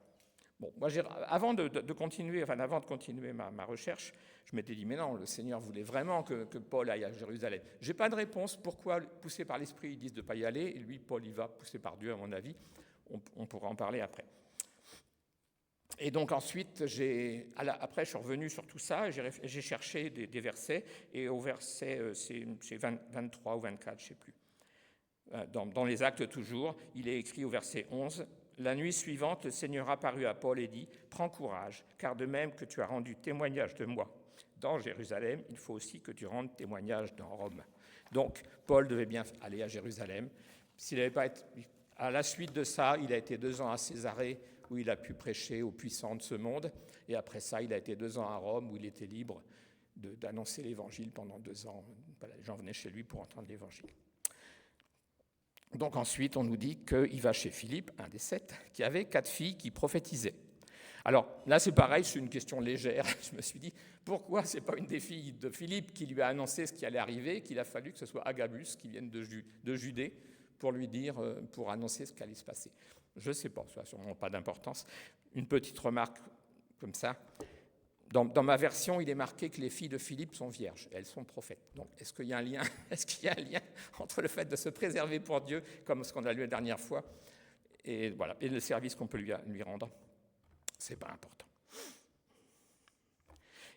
Bon, moi, avant de continuer ma recherche, je m'étais dit, mais non, le Seigneur voulait vraiment que Paul aille à Jérusalem. Je n'ai pas de réponse. Pourquoi, poussé par l'Esprit, ils disent de ne pas y aller, et lui, Paul, y va, poussé par Dieu, à mon avis. On pourra en parler après. Et donc ensuite, après, je suis revenu sur tout ça, j'ai cherché des versets, et au verset, c'est 23 ou 24, je ne sais plus. Dans les Actes toujours, il est écrit au verset 11, « La nuit suivante, le Seigneur apparut à Paul et dit, « Prends courage, car de même que tu as rendu témoignage de moi dans Jérusalem, il faut aussi que tu rendes témoignage dans Rome. » Donc, Paul devait bien aller à Jérusalem. S'il n'avait pas été, à la suite de ça, il a été 2 ans à Césarée, où il a pu prêcher aux puissants de ce monde. Et après ça, il a été 2 ans à Rome, où il était libre d'annoncer l'Évangile pendant 2 ans. Voilà, les gens venaient chez lui pour entendre l'Évangile. Donc ensuite, on nous dit qu'il va chez Philippe, un des 7, qui avait 4 filles qui prophétisaient. Alors là, c'est pareil, c'est une question légère. Je me suis dit, pourquoi ce n'est pas une des filles de Philippe qui lui a annoncé ce qui allait arriver, qu'il a fallu que ce soit Agabus qui vienne de Judée pour lui dire, pour annoncer ce qui allait se passer. Je ne sais pas, ça n'a sûrement pas d'importance. Une petite remarque comme ça. Dans ma version, il est marqué que les filles de Philippe sont vierges, elles sont prophètes. Donc, est-ce qu'il y a un lien entre le fait de se préserver pour Dieu, comme ce qu'on a lu la dernière fois, et, voilà, et le service qu'on peut lui rendre? Ce n'est pas important.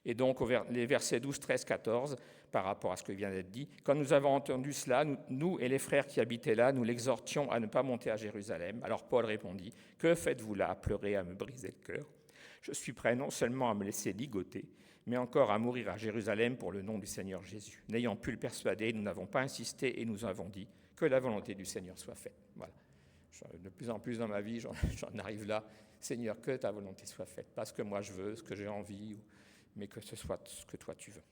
Et donc, les versets 12, 13, 14, par rapport à ce qui vient d'être dit, quand nous avons entendu cela, nous et les frères qui habitaient là, nous l'exhortions à ne pas monter à Jérusalem. Alors Paul répondit, « Que faites-vous là, à pleurer, à me briser le cœur? Je suis prêt non seulement à me laisser ligoter, mais encore à mourir à Jérusalem pour le nom du Seigneur Jésus. N'ayant pu le persuader, nous n'avons pas insisté et nous avons dit que la volonté du Seigneur soit faite. » Voilà. De plus en plus dans ma vie, j'en arrive là. Seigneur, que ta volonté soit faite. Pas ce que moi je veux, ce que j'ai envie, mais que ce soit ce que toi tu veux.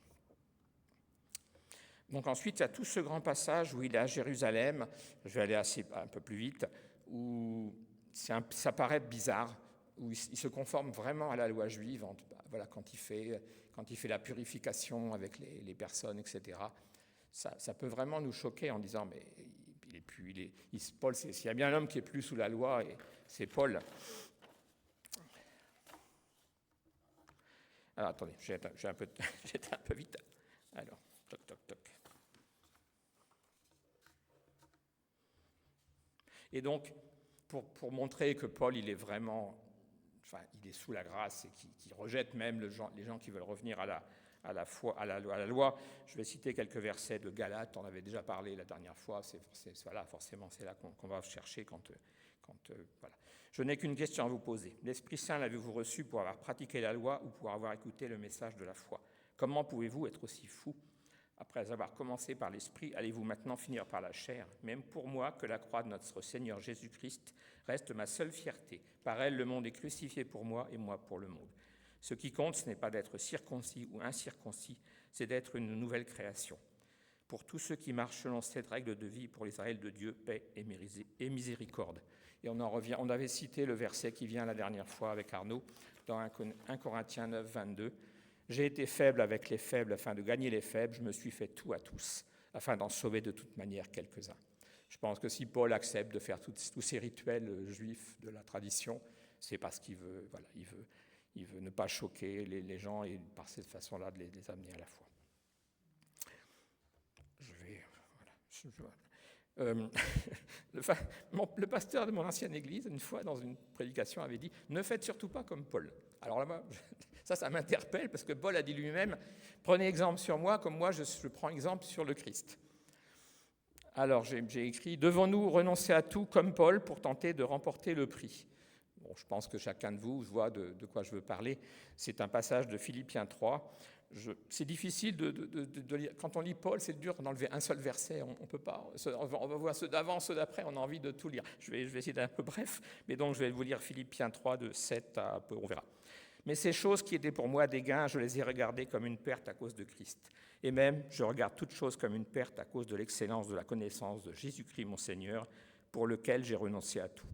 Donc ensuite, il y a tout ce grand passage où il est à Jérusalem. Je vais aller un peu plus vite, où ça paraît bizarre, où il se conforme vraiment à la loi juive, voilà, quand il fait la purification avec les personnes, etc. Ça peut vraiment nous choquer en disant, mais Paul, s'il y a bien un homme qui est plus sous la loi, et c'est Paul. Alors, attendez, j'étais un peu vite. Alors, toc, toc, toc. Et donc, pour montrer que Paul, il est vraiment, il est sous la grâce et qui rejette même les gens qui veulent revenir à la loi, je vais citer quelques versets de Galates. On avait déjà parlé la dernière fois. Forcément, c'est là qu'on va chercher voilà. Je n'ai qu'une question à vous poser. L'Esprit Saint l'avez-vous reçu pour avoir pratiqué la loi ou pour avoir écouté le message de la foi? Comment pouvez-vous être aussi fou? Après avoir commencé par l'Esprit, allez-vous maintenant finir par la chair? Même pour moi, que la croix de notre Seigneur Jésus-Christ reste ma seule fierté. Par elle, le monde est crucifié pour moi et moi pour le monde. Ce qui compte, ce n'est pas d'être circoncis ou incirconcis, c'est d'être une nouvelle création. Pour tous ceux qui marchent selon cette règle de vie, pour l'Israël de Dieu, paix et miséricorde. Et on avait cité le verset qui vient la dernière fois avec Arnaud, dans 1 Corinthiens 9, 22. « J'ai été faible avec les faibles afin de gagner les faibles, je me suis fait tout à tous, afin d'en sauver de toute manière quelques-uns. » Je pense que si Paul accepte de faire tous ces rituels juifs de la tradition, c'est parce qu'il veut, voilà, il veut ne pas choquer les gens et par cette façon-là de les amener à la foi. Le pasteur de mon ancienne église, une fois dans une prédication, avait dit « Ne faites surtout pas comme Paul ». Alors là, ça m'interpelle parce que Paul a dit lui-même « Prenez exemple sur moi comme moi je prends exemple sur le Christ ». Alors j'ai écrit « Devons-nous renoncer à tout comme Paul pour tenter de remporter le prix ?» Bon, je pense que chacun de vous voit de quoi je veux parler. C'est un passage de Philippiens 3. C'est difficile de lire. Quand on lit Paul, c'est dur d'enlever un seul verset. On ne peut pas. On va voir ceux d'avant, ceux d'après. On a envie de tout lire. Je vais essayer d'être un peu bref. Mais donc, je vais vous lire Philippiens 3, de 7 à peu. On verra. Mais ces choses qui étaient pour moi des gains, je les ai regardées comme une perte à cause de Christ. Et même, je regarde toutes choses comme une perte à cause de l'excellence de la connaissance de Jésus-Christ, mon Seigneur, pour lequel j'ai renoncé à tout.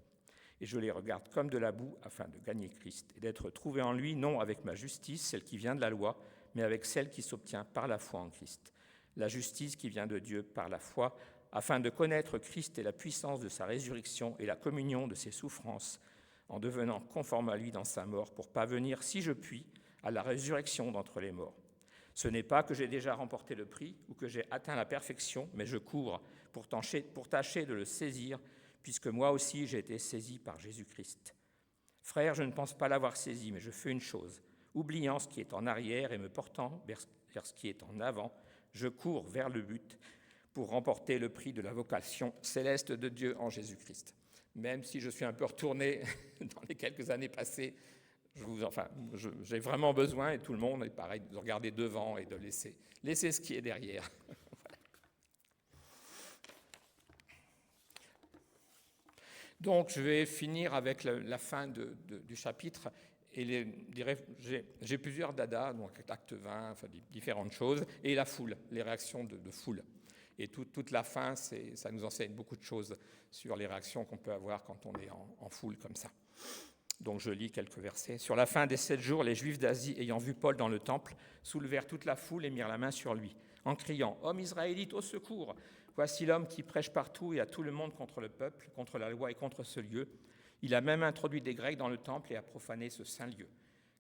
Et je les regarde comme de la boue afin de gagner Christ et d'être trouvé en lui, non avec ma justice, celle qui vient de la loi, mais avec celle qui s'obtient par la foi en Christ. La justice qui vient de Dieu par la foi, afin de connaître Christ et la puissance de sa résurrection et la communion de ses souffrances, en devenant conforme à lui dans sa mort, pour parvenir, si je puis, à la résurrection d'entre les morts. Ce n'est pas que j'ai déjà remporté le prix ou que j'ai atteint la perfection, mais je cours pour tâcher de le saisir, puisque moi aussi j'ai été saisi par Jésus-Christ. Frères, je ne pense pas l'avoir saisi, mais je fais une chose. Oubliant ce qui est en arrière et me portant vers ce qui est en avant, je cours vers le but pour remporter le prix de la vocation céleste de Dieu en Jésus-Christ. Même si je suis un peu retourné dans les quelques années passées, j'ai vraiment besoin, et tout le monde est pareil, de regarder devant et de laisser ce qui est derrière. Voilà. Donc, je vais finir avec la fin du chapitre. Et j'ai plusieurs dadas, donc acte 20, enfin différentes choses, et la foule, les réactions de foule. Et toute la fin, ça nous enseigne beaucoup de choses sur les réactions qu'on peut avoir quand on est en foule comme ça. Donc je lis quelques versets. Sur la fin des 7 jours, les Juifs d'Asie, ayant vu Paul dans le temple, soulevèrent toute la foule et mirent la main sur lui, en criant « Homme israélite, au secours ! Voici l'homme qui prêche partout et à tout le monde contre le peuple, contre la loi et contre ce lieu. Il a même introduit des Grecs dans le temple et a profané ce saint lieu. »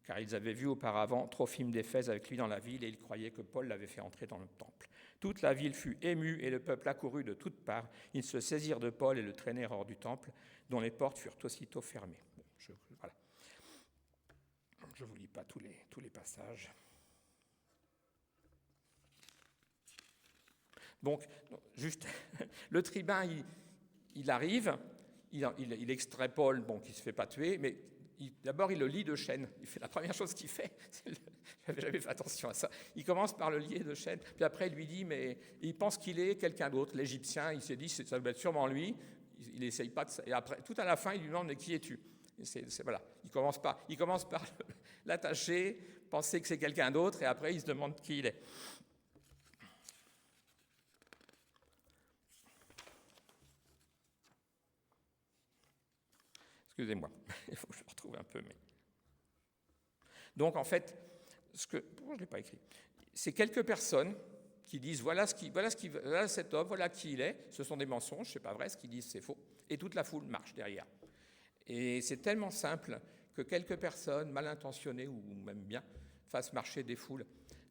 Car ils avaient vu auparavant Trophime d'Éphèse avec lui dans la ville et ils croyaient que Paul l'avait fait entrer dans le temple. Toute la ville fut émue et le peuple accourut de toutes parts. Ils se saisirent de Paul et le traînèrent hors du temple, dont les portes furent aussitôt fermées. Bon, voilà. Je ne vous lis pas tous les passages. Donc, juste, le tribun, il arrive, il extrait Paul, bon, qui ne se fait pas tuer, mais d'abord, il le lie de chaînes. La première chose qu'il fait, je n'avais jamais fait attention à ça, il commence par le lier de chaînes, puis après, il lui dit, mais il pense qu'il est quelqu'un d'autre, l'Égyptien, il s'est dit, ça doit être sûrement lui, il n'essaye pas de ça. Et après, tout à la fin, il lui demande, mais qui es-tu ? Voilà. Il commence par l'attacher, penser que c'est quelqu'un d'autre, et après, il se demande qui il est. Excusez-moi, il faut que je retrouve un peu. Mais... Donc, en fait, pourquoi je ne l'ai pas écrit ? C'est quelques personnes qui disent voilà cet homme, voilà qui il est. Ce sont des mensonges, ce n'est pas vrai, ce qu'ils disent c'est faux. Et toute la foule marche derrière. Et c'est tellement simple que quelques personnes mal intentionnées ou même bien fassent marcher des foules.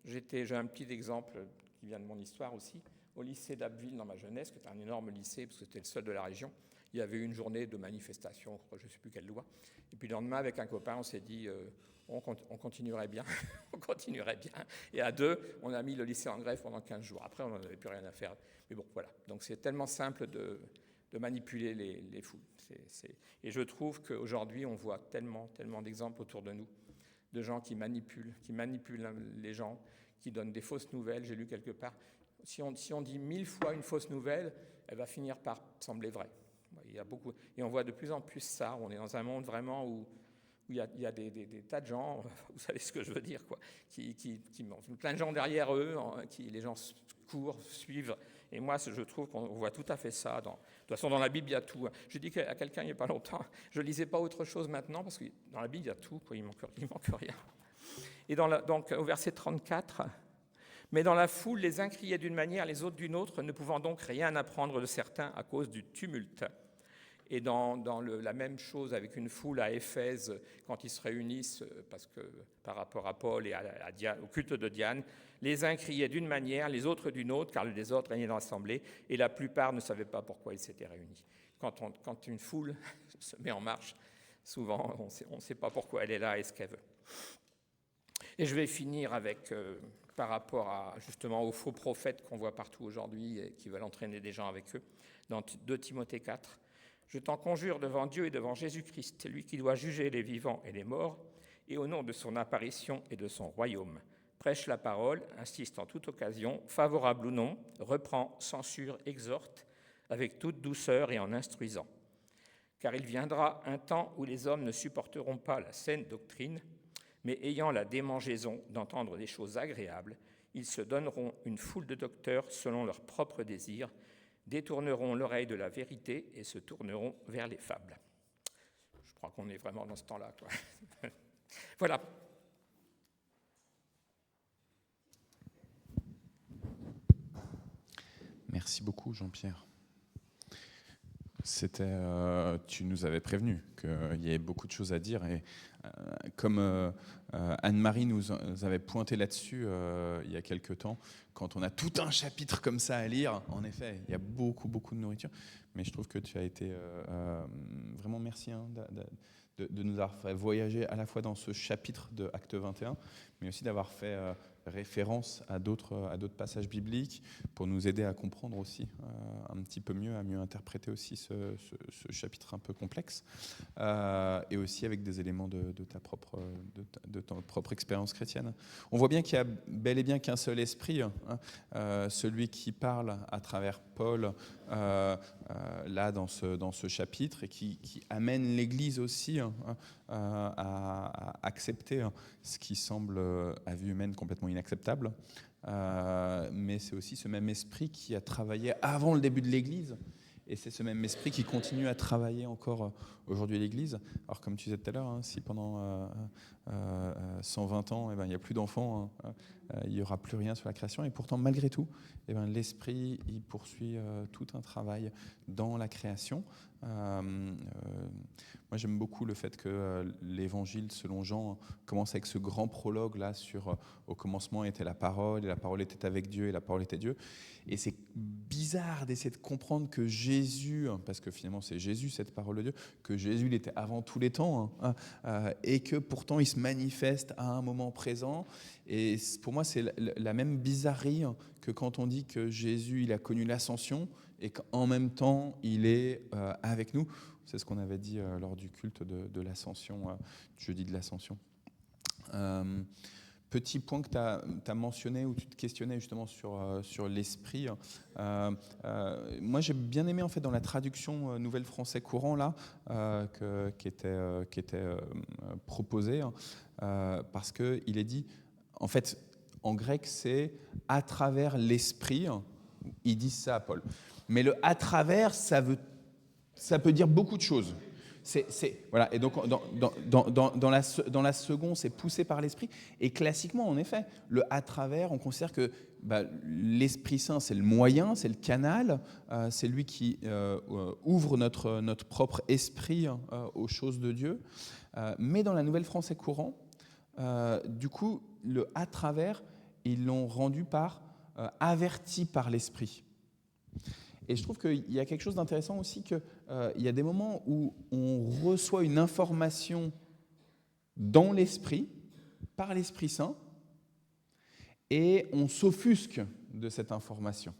J'ai un petit exemple qui vient de mon histoire aussi. Au lycée d'Abbeville, dans ma jeunesse, qui était un énorme lycée, parce que c'était le seul de la région, il y avait eu une journée de manifestation, je ne sais plus quelle loi. Et puis le lendemain, avec un copain, on s'est dit, on continuerait bien, on continuerait bien. Et à 2, on a mis le lycée en grève pendant 15 jours. Après, on n'en avait plus rien à faire. Mais bon, voilà. Donc c'est tellement simple de manipuler les foules. Et je trouve qu'aujourd'hui, on voit tellement d'exemples autour de nous, de gens qui manipulent les gens, qui donnent des fausses nouvelles. J'ai lu quelque part, si on dit 1000 fois une fausse nouvelle, elle va finir par sembler vraie. Il y a beaucoup, et on voit de plus en plus ça. On est dans un monde vraiment où il y a des tas de gens, vous savez ce que je veux dire, quoi, qui plein de gens derrière eux, les gens courent, suivent. Et moi, je trouve qu'on voit tout à fait ça. De toute façon, dans la Bible, il y a tout. J'ai dit à quelqu'un il n'y a pas longtemps, je ne lisais pas autre chose maintenant, parce que dans la Bible, il y a tout, quoi, il manque rien. Et donc, au verset 34, « Mais dans la foule, les uns criaient d'une manière, les autres d'une autre, ne pouvant donc rien apprendre de certains à cause du tumulte. » Et dans la même chose avec une foule à Éphèse, quand ils se réunissent, parce que par rapport à Paul et au culte de Diane, les uns criaient d'une manière, les autres d'une autre, car le désordre régnait dans l'assemblée, et la plupart ne savaient pas pourquoi ils s'étaient réunis. Quand une foule se met en marche, souvent on ne sait pas pourquoi elle est là et ce qu'elle veut. Et je vais finir avec, par rapport justement aux faux prophètes qu'on voit partout aujourd'hui et qui veulent entraîner des gens avec eux, dans 2 Timothée 4. Je t'en conjure devant Dieu et devant Jésus-Christ, lui qui doit juger les vivants et les morts, et au nom de son apparition et de son royaume. Prêche la parole, insiste en toute occasion, favorable ou non, reprend, censure, exhorte, avec toute douceur et en instruisant. Car il viendra un temps où les hommes ne supporteront pas la saine doctrine, mais ayant la démangeaison d'entendre des choses agréables, ils se donneront une foule de docteurs selon leurs propres désirs, détourneront l'oreille de la vérité et se tourneront vers les fables. Je crois qu'on est vraiment dans ce temps-là, quoi. Voilà. Merci beaucoup, Jean-Pierre. Tu nous avais prévenu qu'il y avait beaucoup de choses à dire et comme Anne-Marie nous avait pointé là-dessus il y a quelque temps, quand on a tout un chapitre comme ça à lire, en effet, il y a beaucoup de nourriture, mais je trouve que tu as été vraiment merci de nous avoir fait voyager à la fois dans ce chapitre de Acte 21, mais aussi d'avoir fait référence à d'autres passages bibliques pour nous aider à comprendre aussi un petit peu mieux, à mieux interpréter aussi ce chapitre un peu complexe, et aussi avec des éléments de ta propre expérience chrétienne. On voit bien qu'il y a bel et bien qu'un seul esprit, celui qui parle à travers Paul là dans ce chapitre et qui amène l'Église aussi à accepter ce qui semble à vue humaine complètement inacceptable, mais c'est aussi ce même esprit qui a travaillé avant le début de l'Église. Et c'est ce même esprit qui continue à travailler encore aujourd'hui à l'Église. Alors comme tu disais tout à l'heure, hein, si pendant 120 ans, il n'y a plus d'enfants, hein, il n'y aura plus rien sur la création. Et pourtant, malgré tout, l'esprit il poursuit tout un travail dans la création. Moi, j'aime beaucoup le fait que l'évangile, selon Jean, commence avec ce grand prologue là sur au commencement était la parole, et la parole était avec Dieu, et la parole était Dieu. Et c'est bizarre d'essayer de comprendre que Jésus, parce que finalement c'est Jésus cette parole de Dieu, que Jésus il était avant tous les temps, hein, et que pourtant il se manifeste à un moment présent. Et pour moi, c'est la même bizarrerie que quand on dit que Jésus il a connu l'ascension et qu'en même temps il est avec nous. C'est ce qu'on avait dit lors du culte de l'ascension, jeudi de l'ascension. Petit point que tu as mentionné, où tu te questionnais justement sur l'esprit. Moi, j'ai bien aimé en fait dans la traduction Nouvelle Français Courant là, qui était proposée, parce qu'il est dit, en fait, en grec, c'est à travers l'esprit. Ils disent ça à Paul. Mais le à travers, ça peut dire beaucoup de choses. Voilà. Et donc, dans la seconde, c'est poussé par l'esprit. Et classiquement, en effet, le à travers, on considère que l'Esprit Saint, c'est le moyen, c'est le canal, c'est lui qui ouvre notre propre esprit aux choses de Dieu. Mais dans la Nouvelle Français Courant, du coup, le à travers, ils l'ont rendu par averti par l'esprit. Et je trouve qu'il y a quelque chose d'intéressant aussi, qu'il y a des moments où on reçoit une information dans l'esprit, par l'Esprit Saint, et on s'offusque de cette information.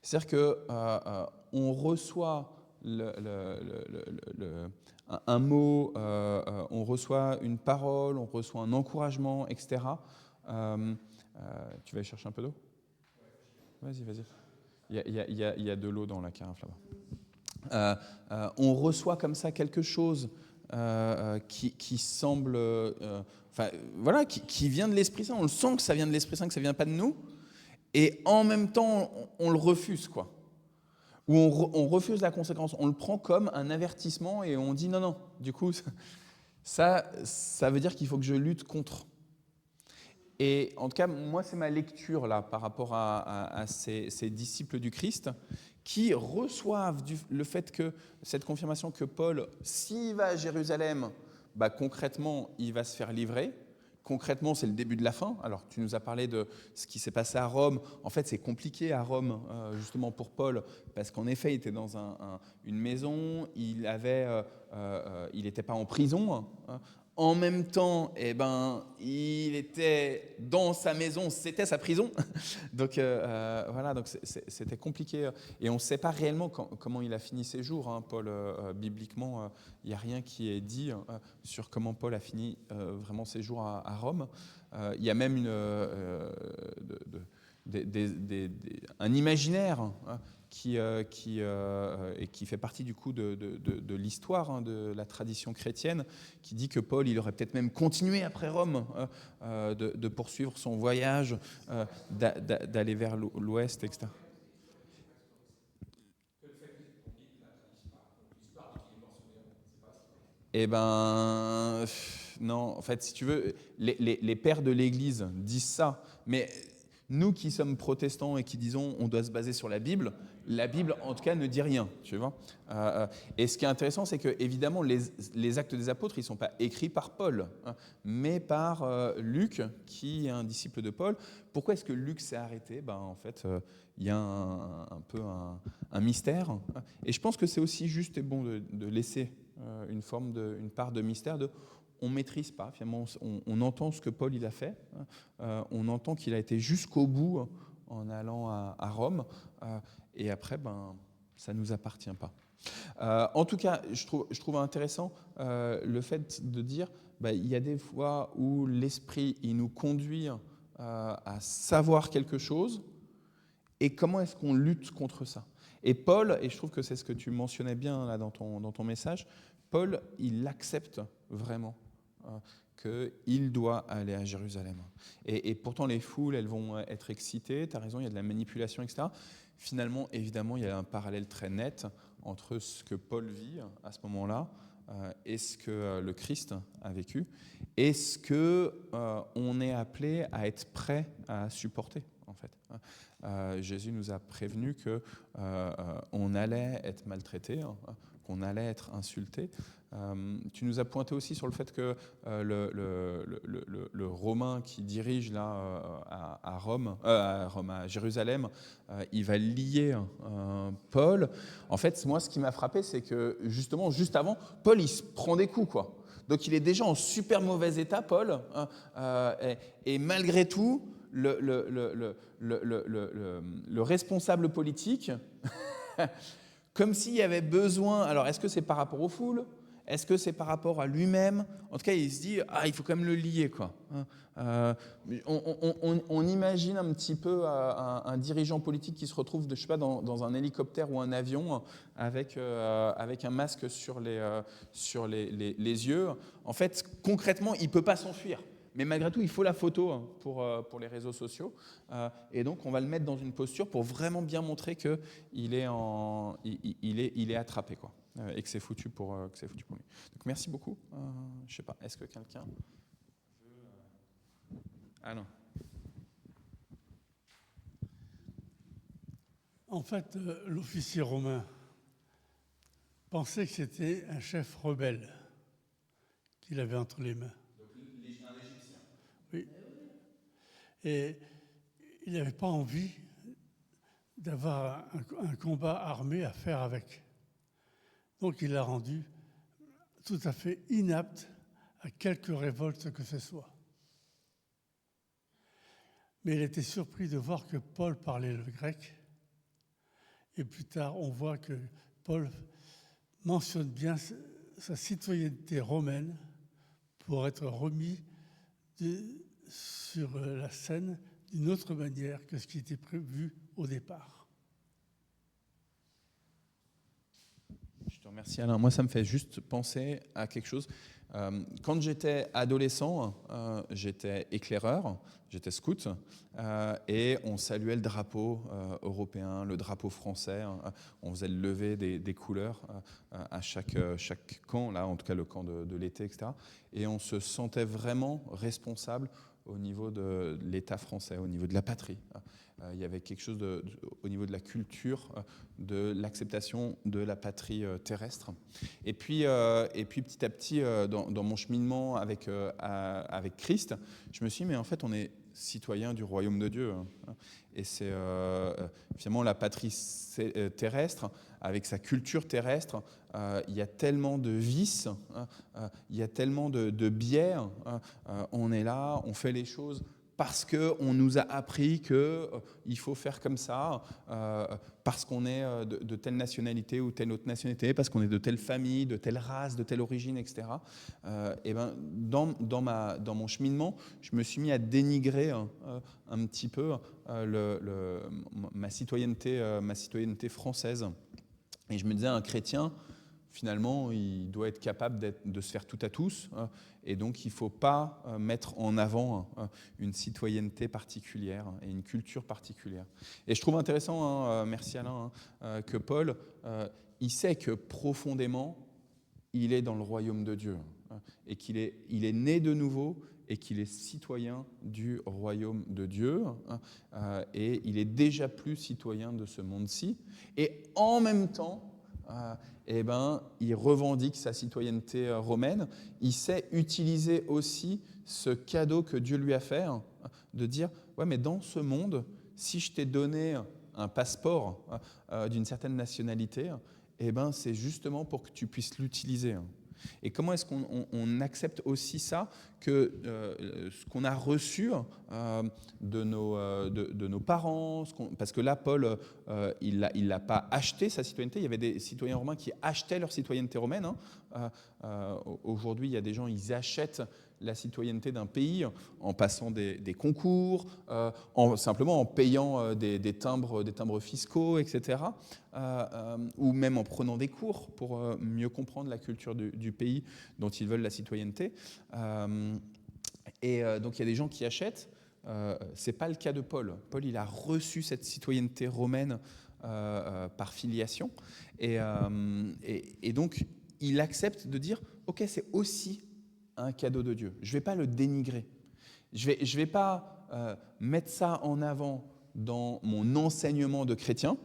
C'est-à-dire qu'on reçoit un mot, on reçoit une parole, on reçoit un encouragement, etc. Tu vas aller chercher un peu d'eau ? Vas-y. Il y a de l'eau dans la carafe là-bas. On reçoit comme ça quelque chose qui semble, qui vient de l'Esprit Saint. On le sent que ça vient de l'Esprit Saint, que ça vient pas de nous. Et en même temps, on le refuse, quoi. Ou on refuse la conséquence. On le prend comme un avertissement et on dit non. Du coup, ça veut dire qu'il faut que je lutte contre. Et en tout cas, moi, c'est ma lecture là par rapport à ces disciples du Christ qui reçoivent le fait que cette confirmation que Paul, s'il va à Jérusalem, concrètement, il va se faire livrer. Concrètement, c'est le début de la fin. Alors, tu nous as parlé de ce qui s'est passé à Rome. En fait, c'est compliqué à Rome, justement pour Paul, parce qu'en effet, il était dans une maison, il n'était pas en prison. En même temps, il était dans sa maison, c'était sa prison. Donc donc c'était compliqué. Et on ne sait pas réellement comment il a fini ses jours. Hein, Paul, bibliquement, il n'y a rien qui est dit sur comment Paul a fini vraiment ses jours à Rome. Il y a même un imaginaire qui fait partie du coup de l'histoire, de la tradition chrétienne, qui dit que Paul, il aurait peut-être même continué après Rome de poursuivre son voyage, d'aller vers l'ouest, etc. Non, en fait, si tu veux, les pères de l'Église disent ça, mais nous qui sommes protestants et qui disons on doit se baser sur la Bible, en tout cas, ne dit rien, tu vois. Et ce qui est intéressant, c'est que évidemment, les Actes des Apôtres, ils ne sont pas écrits par Paul, mais par Luc, qui est un disciple de Paul. Pourquoi est-ce que Luc s'est arrêté ? En fait, il y a un peu un mystère. Et je pense que c'est aussi juste et bon de laisser une part de mystère on ne maîtrise pas, finalement, on entend ce que Paul il a fait, on entend qu'il a été jusqu'au bout en allant à Rome, et après, ça ne nous appartient pas. En tout cas, je trouve intéressant le fait de dire, il y a des fois où l'esprit il nous conduit à savoir quelque chose, et comment est-ce qu'on lutte contre ça ? Et Paul, et je trouve que c'est ce que tu mentionnais bien là dans ton message, Paul, il accepte vraiment qu'il doit aller à Jérusalem. Et pourtant, les foules, elles vont être excitées, tu as raison, il y a de la manipulation, etc. Finalement, évidemment, il y a un parallèle très net entre ce que Paul vit à ce moment-là et ce que le Christ a vécu, et ce qu'on est appelé à être prêt à supporter, en fait. Jésus nous a prévenu qu'on allait être maltraité, qu'on allait être insulté. Tu nous as pointé aussi sur le fait que le Romain qui dirige là à Jérusalem, il va lier Paul. En fait, moi, ce qui m'a frappé, c'est que justement, juste avant, Paul, il se prend des coups, quoi. Donc, il est déjà en super mauvais état, Paul, et malgré tout, le responsable politique, comme s'il y avait besoin. Alors, est-ce que c'est par rapport aux foules ? Est-ce que c'est par rapport à lui-même ? En tout cas, il se dit, il faut quand même le lier, quoi. On imagine un petit peu un dirigeant politique qui se retrouve, je sais pas, dans un hélicoptère ou un avion avec un masque sur les yeux. En fait, concrètement, il ne peut pas s'enfuir. Mais malgré tout, il faut la photo pour les réseaux sociaux. Et donc, on va le mettre dans une posture pour vraiment bien montrer qu'il est, il est attrapé, quoi. Et que c'est foutu pour lui. Donc merci beaucoup. Je sais pas, est-ce que quelqu'un veut... Ah non. En fait, l'officier romain pensait que c'était un chef rebelle qu'il avait entre les mains. Donc un Égyptien. Oui. Et il n'avait pas envie d'avoir un combat armé à faire avec. Donc il l'a rendu tout à fait inapte à quelque révolte que ce soit. Mais il était surpris de voir que Paul parlait le grec. Et plus tard, on voit que Paul mentionne bien sa citoyenneté romaine pour être remis sur la scène d'une autre manière que ce qui était prévu au départ. Je te remercie, Alain. Moi, ça me fait juste penser à quelque chose. Quand j'étais adolescent, j'étais éclaireur, j'étais scout, et on saluait le drapeau européen, le drapeau français. On faisait le lever des couleurs à chaque camp, là, en tout cas le camp de l'été, etc. Et on se sentait vraiment responsable au niveau de l'État français, au niveau de la patrie. Il y avait quelque chose au niveau de la culture, de l'acceptation de la patrie terrestre. Et puis petit à petit, dans mon cheminement avec Christ, je me suis dit, mais en fait, on est citoyen du royaume de Dieu. Et c'est finalement la patrie terrestre, avec sa culture terrestre, il y a tellement de vices, il y a tellement de biais. On est là, on fait les choses parce qu'on nous a appris qu'il faut faire comme ça, parce qu'on est de telle nationalité ou telle autre nationalité, parce qu'on est de telle famille, de telle race, de telle origine, etc. Et ben, dans mon cheminement, je me suis mis à dénigrer un petit peu ma citoyenneté française. Et je me disais, un chrétien, finalement, il doit être capable de se faire tout à tous. Et donc, il ne faut pas mettre en avant une citoyenneté particulière et une culture particulière. Et je trouve intéressant, merci Alain, que Paul, il sait que profondément, il est dans le royaume de Dieu. Et qu'il est né de nouveau et qu'il est citoyen du royaume de Dieu. Et il est déjà plus citoyen de ce monde-ci. Et en même temps, il revendique sa citoyenneté romaine. Il sait utiliser aussi ce cadeau que Dieu lui a fait, de dire, ouais, mais dans ce monde, si je t'ai donné un passeport d'une certaine nationalité, c'est justement pour que tu puisses l'utiliser. Et comment est-ce qu'on accepte aussi ça, que ce qu'on a reçu de nos parents, parce que là, Paul, il n'a pas acheté sa citoyenneté. Il y avait des citoyens romains qui achetaient leur citoyenneté romaine. Aujourd'hui, il y a des gens, ils achètent la citoyenneté d'un pays en passant des concours, simplement en payant des timbres fiscaux, etc., ou même en prenant des cours pour mieux comprendre la culture du pays dont ils veulent la citoyenneté. Donc il y a des gens qui achètent. Ce n'est pas le cas de Paul. Paul, il a reçu cette citoyenneté romaine par filiation. Et donc, il accepte de dire, OK, c'est aussi un cadeau de Dieu. Je ne vais pas le dénigrer. Je vais pas mettre ça en avant dans mon enseignement de chrétien.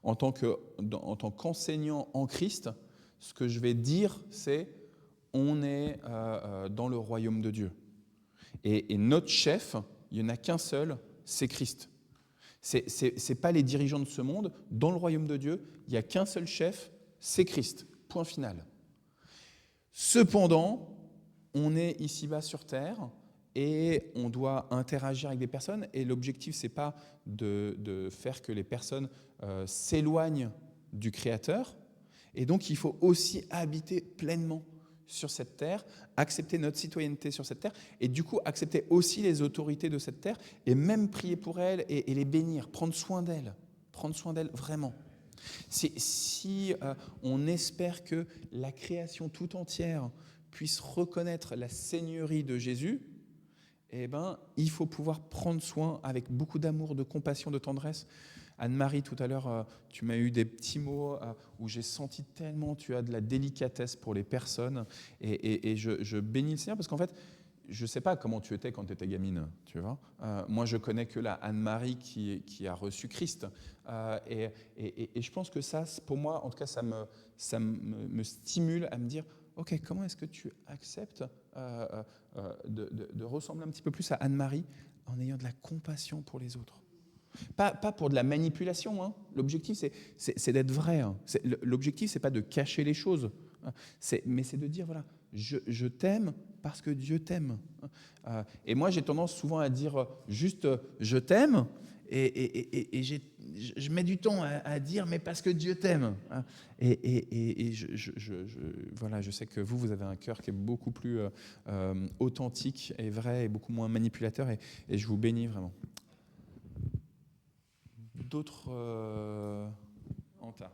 En tant qu'enseignant en Christ, ce que je vais dire, c'est on est dans le royaume de Dieu. Et notre chef, il n'y en a qu'un seul, c'est Christ. Ce n'est pas les dirigeants de ce monde. Dans le royaume de Dieu, il n'y a qu'un seul chef, c'est Christ. Point final. Cependant, on est ici-bas sur Terre et on doit interagir avec des personnes. Et l'objectif, ce n'est pas de faire que les personnes s'éloignent du Créateur. Et donc, il faut aussi habiter pleinement sur cette terre, accepter notre citoyenneté sur cette terre, et du coup accepter aussi les autorités de cette terre, et même prier pour elles et les bénir, prendre soin d'elles vraiment. Si on espère que la création tout entière puisse reconnaître la seigneurie de Jésus, eh ben, il faut pouvoir prendre soin avec beaucoup d'amour, de compassion, de tendresse. Anne-Marie, tout à l'heure, tu m'as eu des petits mots où j'ai senti tellement tu as de la délicatesse pour les personnes. Et je bénis le Seigneur parce qu'en fait, je ne sais pas comment tu étais quand tu étais gamine. Tu vois moi, je connais que la Anne-Marie qui a reçu Christ. Et je pense que ça, pour moi, en tout cas, ça me stimule à me dire, OK, comment est-ce que tu acceptes de ressembler un petit peu plus à Anne-Marie en ayant de la compassion pour les autres? Pas pour de la manipulation. Hein. L'objectif, c'est d'être vrai. Hein. L'objectif, ce n'est pas de cacher les choses. Mais c'est de dire, voilà, je t'aime parce que Dieu t'aime. Et moi, j'ai tendance souvent à dire juste « je t'aime » et je mets du temps à dire « mais parce que Dieu t'aime ». Et voilà, je sais que vous avez un cœur qui est beaucoup plus authentique et vrai et beaucoup moins manipulateur et je vous bénis vraiment. D'autres Anta.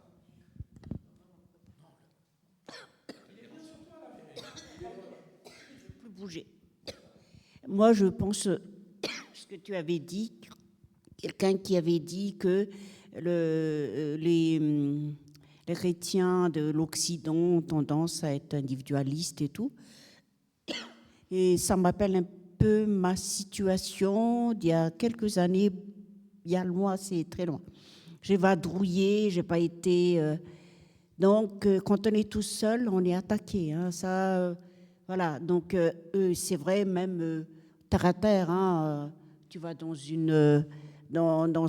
Plus bouger. Moi, je pense ce que tu avais dit, quelqu'un qui avait dit que les chrétiens de l'Occident ont tendance à être individualistes et tout. Et ça m'appelle un peu ma situation d'il y a quelques années. Il y a loin, c'est très loin. J'ai vadrouillé, j'ai pas été. Donc, quand on est tout seul, on est attaqué. Hein, ça, voilà. Donc, c'est vrai, même terre à terre. Hein, tu vas dans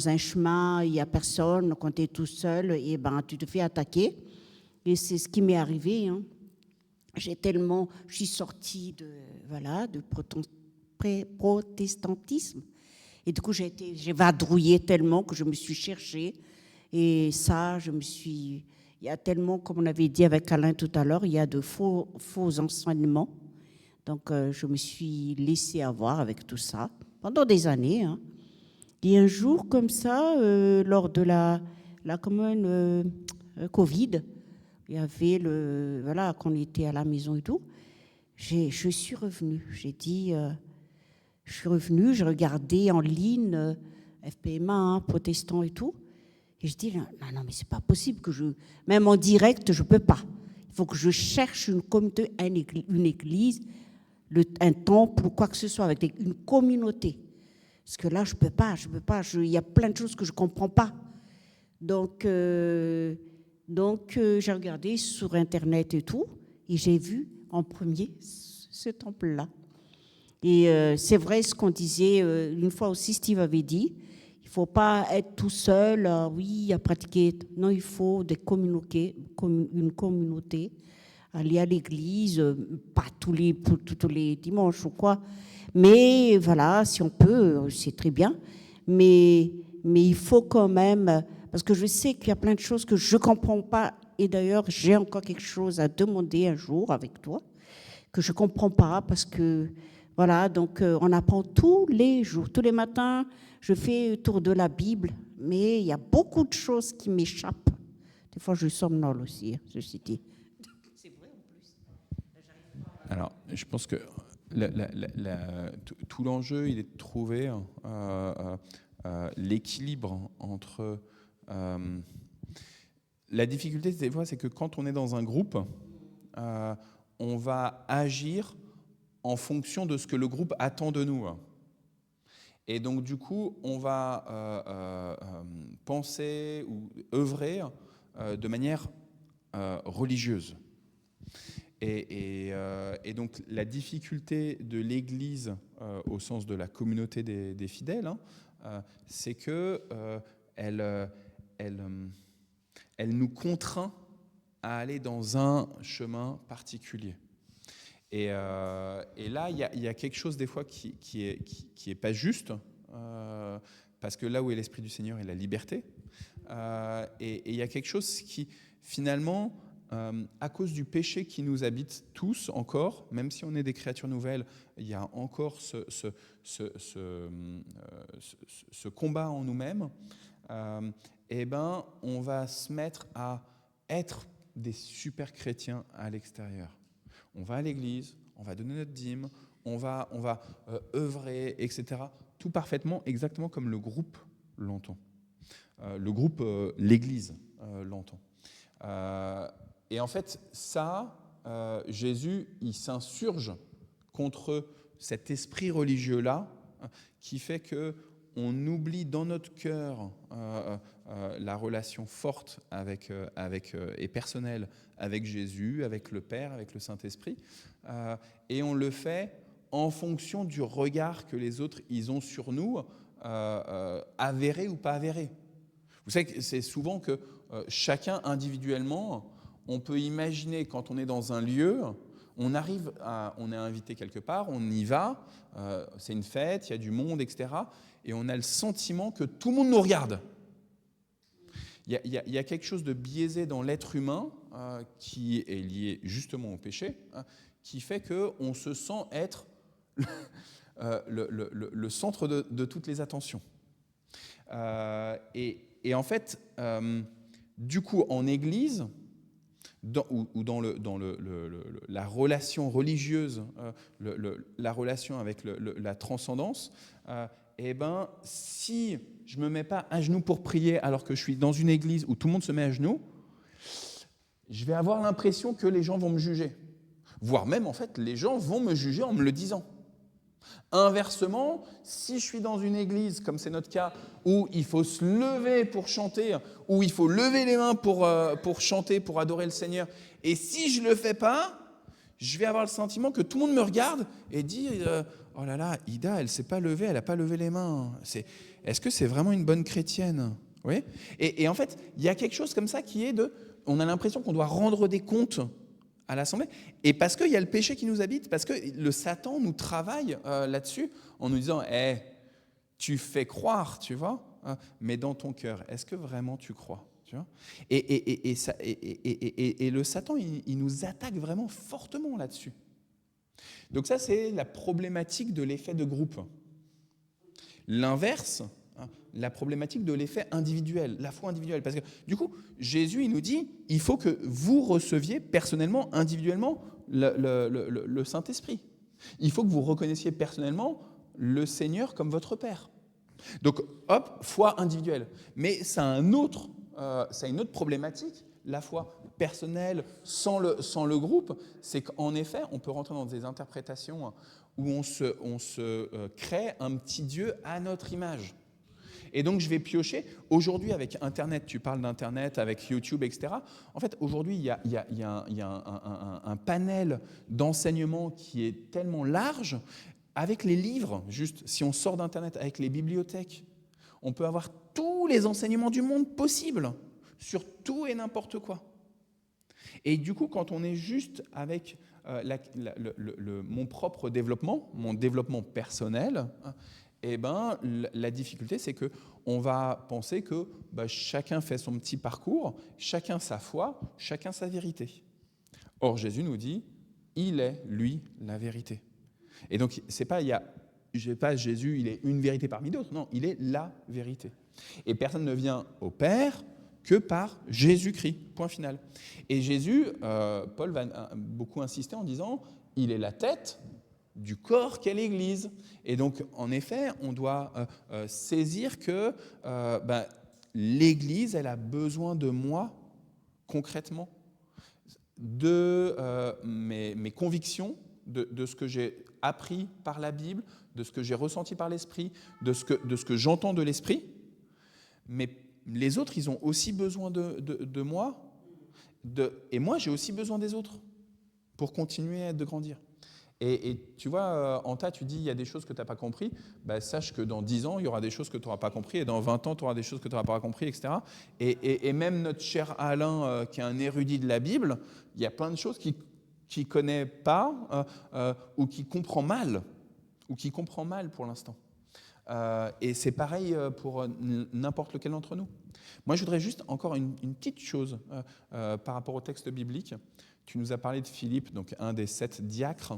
un chemin, il y a personne. Quand tu es tout seul, et ben, tu te fais attaquer. Et c'est ce qui m'est arrivé. Hein. Je suis sortie de protestantisme. Et du coup, j'ai vadrouillé tellement que je me suis cherchée. Et ça, il y a tellement, comme on avait dit avec Alain tout à l'heure, il y a de faux enseignements. Donc, je me suis laissée avoir avec tout ça pendant des années. Hein. Et un jour, comme ça, lors de la commune Covid, il y avait quand on était à la maison et tout, je suis revenue. J'ai dit... je suis revenue, j'ai regardé en ligne FPMA, hein, protestants et tout. Et je dis, non, mais c'est pas possible que même en direct, je peux pas. Il faut que je cherche une communauté, une église, un temple ou quoi que ce soit, avec une communauté. Parce que là, je peux pas. Il y a plein de choses que je comprends pas. Donc j'ai regardé sur Internet et tout, et j'ai vu en premier ce temple-là. Et c'est vrai ce qu'on disait, une fois aussi Steve avait dit, il ne faut pas être tout seul, à pratiquer. Non, il faut une communauté, aller à l'église, pas tous les dimanches ou quoi. Mais voilà, si on peut, c'est très bien. Mais il faut quand même, parce que je sais qu'il y a plein de choses que je ne comprends pas. Et d'ailleurs, j'ai encore quelque chose à demander un jour avec toi, que je ne comprends pas parce que, voilà, donc on apprend tous les jours, tous les matins, je fais le tour de la Bible, mais il y a beaucoup de choses qui m'échappent. Des fois, je somnole aussi, ceci dit. C'est vrai en plus. Alors, je pense que tout l'enjeu, il est de trouver l'équilibre entre... la difficulté, des fois, c'est que quand on est dans un groupe, on va agir en fonction de ce que le groupe attend de nous. Et donc, du coup, on va penser ou œuvrer de manière religieuse. Et donc, la difficulté de l'Église, au sens de la communauté des fidèles, c'est qu'elle nous contraint à aller dans un chemin particulier. Et là, il y a quelque chose des fois qui est pas juste, parce que là où est l'Esprit du Seigneur, il y a la liberté. Et il y a quelque chose qui, finalement, à cause du péché qui nous habite tous encore, même si on est des créatures nouvelles, il y a encore ce combat en nous-mêmes, eh ben, on va se mettre à être des super chrétiens à l'extérieur. On va à l'église, on va donner notre dîme, on va œuvrer, etc. Tout parfaitement, exactement comme le groupe l'entend. Le groupe, l'église l'entend. Et en fait, ça, Jésus, il s'insurge contre cet esprit religieux-là qui fait qu'on oublie dans notre cœur la relation forte et personnelle avec Jésus, avec le Père, avec le Saint-Esprit, et on le fait en fonction du regard que les autres ils ont sur nous, avéré ou pas avéré. Vous savez que c'est souvent que chacun individuellement, on peut imaginer quand on est dans un lieu, on est invité quelque part, on y va, c'est une fête, il y a du monde, etc. Et on a le sentiment que tout le monde nous regarde. Il y a quelque chose de biaisé dans l'être humain qui est lié justement au péché, qui fait qu'on se sent être le centre de toutes les attentions. Et en fait, du coup, en Église, dans la relation religieuse, la relation avec la transcendance, eh ben, si je ne me mets pas à genoux pour prier alors que je suis dans une église où tout le monde se met à genoux, je vais avoir l'impression que les gens vont me juger. Voire même, en fait, les gens vont me juger en me le disant. Inversement, si je suis dans une église, comme c'est notre cas, où il faut se lever pour chanter, où il faut lever les mains pour chanter, pour adorer le Seigneur, et si je ne le fais pas, je vais avoir le sentiment que tout le monde me regarde et dit « Oh là là, Ida, elle ne s'est pas levée, elle n'a pas levé les mains. Est-ce que c'est vraiment une bonne chrétienne ?» Oui. Et en fait, il y a quelque chose comme ça qui est on a l'impression qu'on doit rendre des comptes à l'Assemblée. Et parce qu'il y a le péché qui nous habite, parce que le Satan nous travaille là-dessus en nous disant « Tu fais croire, tu vois, mais dans ton cœur, est-ce que vraiment tu crois ?» Tu vois, et le Satan, il nous attaque vraiment fortement là-dessus. Donc ça, c'est la problématique de l'effet de groupe. L'inverse, la problématique de l'effet individuel, la foi individuelle. Parce que du coup, Jésus, il nous dit, il faut que vous receviez personnellement, individuellement, le Saint-Esprit. Il faut que vous reconnaissiez personnellement le Seigneur comme votre Père. Donc, hop, foi individuelle. Mais ça a une autre problématique, la foi personnelle sans le groupe, c'est qu'en effet, on peut rentrer dans des interprétations où on se crée un petit Dieu à notre image. Et donc, je vais piocher. Aujourd'hui, avec Internet, tu parles d'Internet, avec YouTube, etc. En fait, aujourd'hui, il y a un panel d'enseignements qui est tellement large. Avec les livres, juste, si on sort d'Internet, avec les bibliothèques, on peut avoir tous les enseignements du monde possibles sur tout et n'importe quoi. Et du coup, quand on est juste avec mon propre développement, mon développement personnel, eh ben, la difficulté, c'est qu'on va penser que chacun fait son petit parcours, chacun sa foi, chacun sa vérité. Or, Jésus nous dit, Il est, lui, la vérité. Et donc, c'est pas, Jésus, il est une vérité parmi d'autres. Non, il est la vérité. Et personne ne vient au Père que par Jésus-Christ, point final. Et Jésus, Paul va beaucoup insister en disant, il est la tête du corps qu'est l'Église. Et donc, en effet, on doit saisir que l'Église, elle a besoin de moi, concrètement, de mes convictions, de ce que j'ai appris par la Bible, de ce que j'ai ressenti par l'Esprit, de ce que j'entends de l'Esprit. Mais les autres, ils ont aussi besoin de moi, et moi, j'ai aussi besoin des autres pour continuer de grandir. Et tu vois, Anta, tu dis, il y a des choses que tu n'as pas compris. Sache que dans 10 ans, il y aura des choses que tu n'auras pas compris, et dans 20 ans, tu auras des choses que tu n'auras pas compris, etc. Et même notre cher Alain, qui est un érudit de la Bible, il y a plein de choses qu'il ne connaît pas ou qu'il comprend mal pour l'instant. Et c'est pareil pour n'importe lequel d'entre nous. Moi, je voudrais juste encore une petite chose par rapport au texte biblique. Tu nous as parlé de Philippe, donc un des 7 diacres.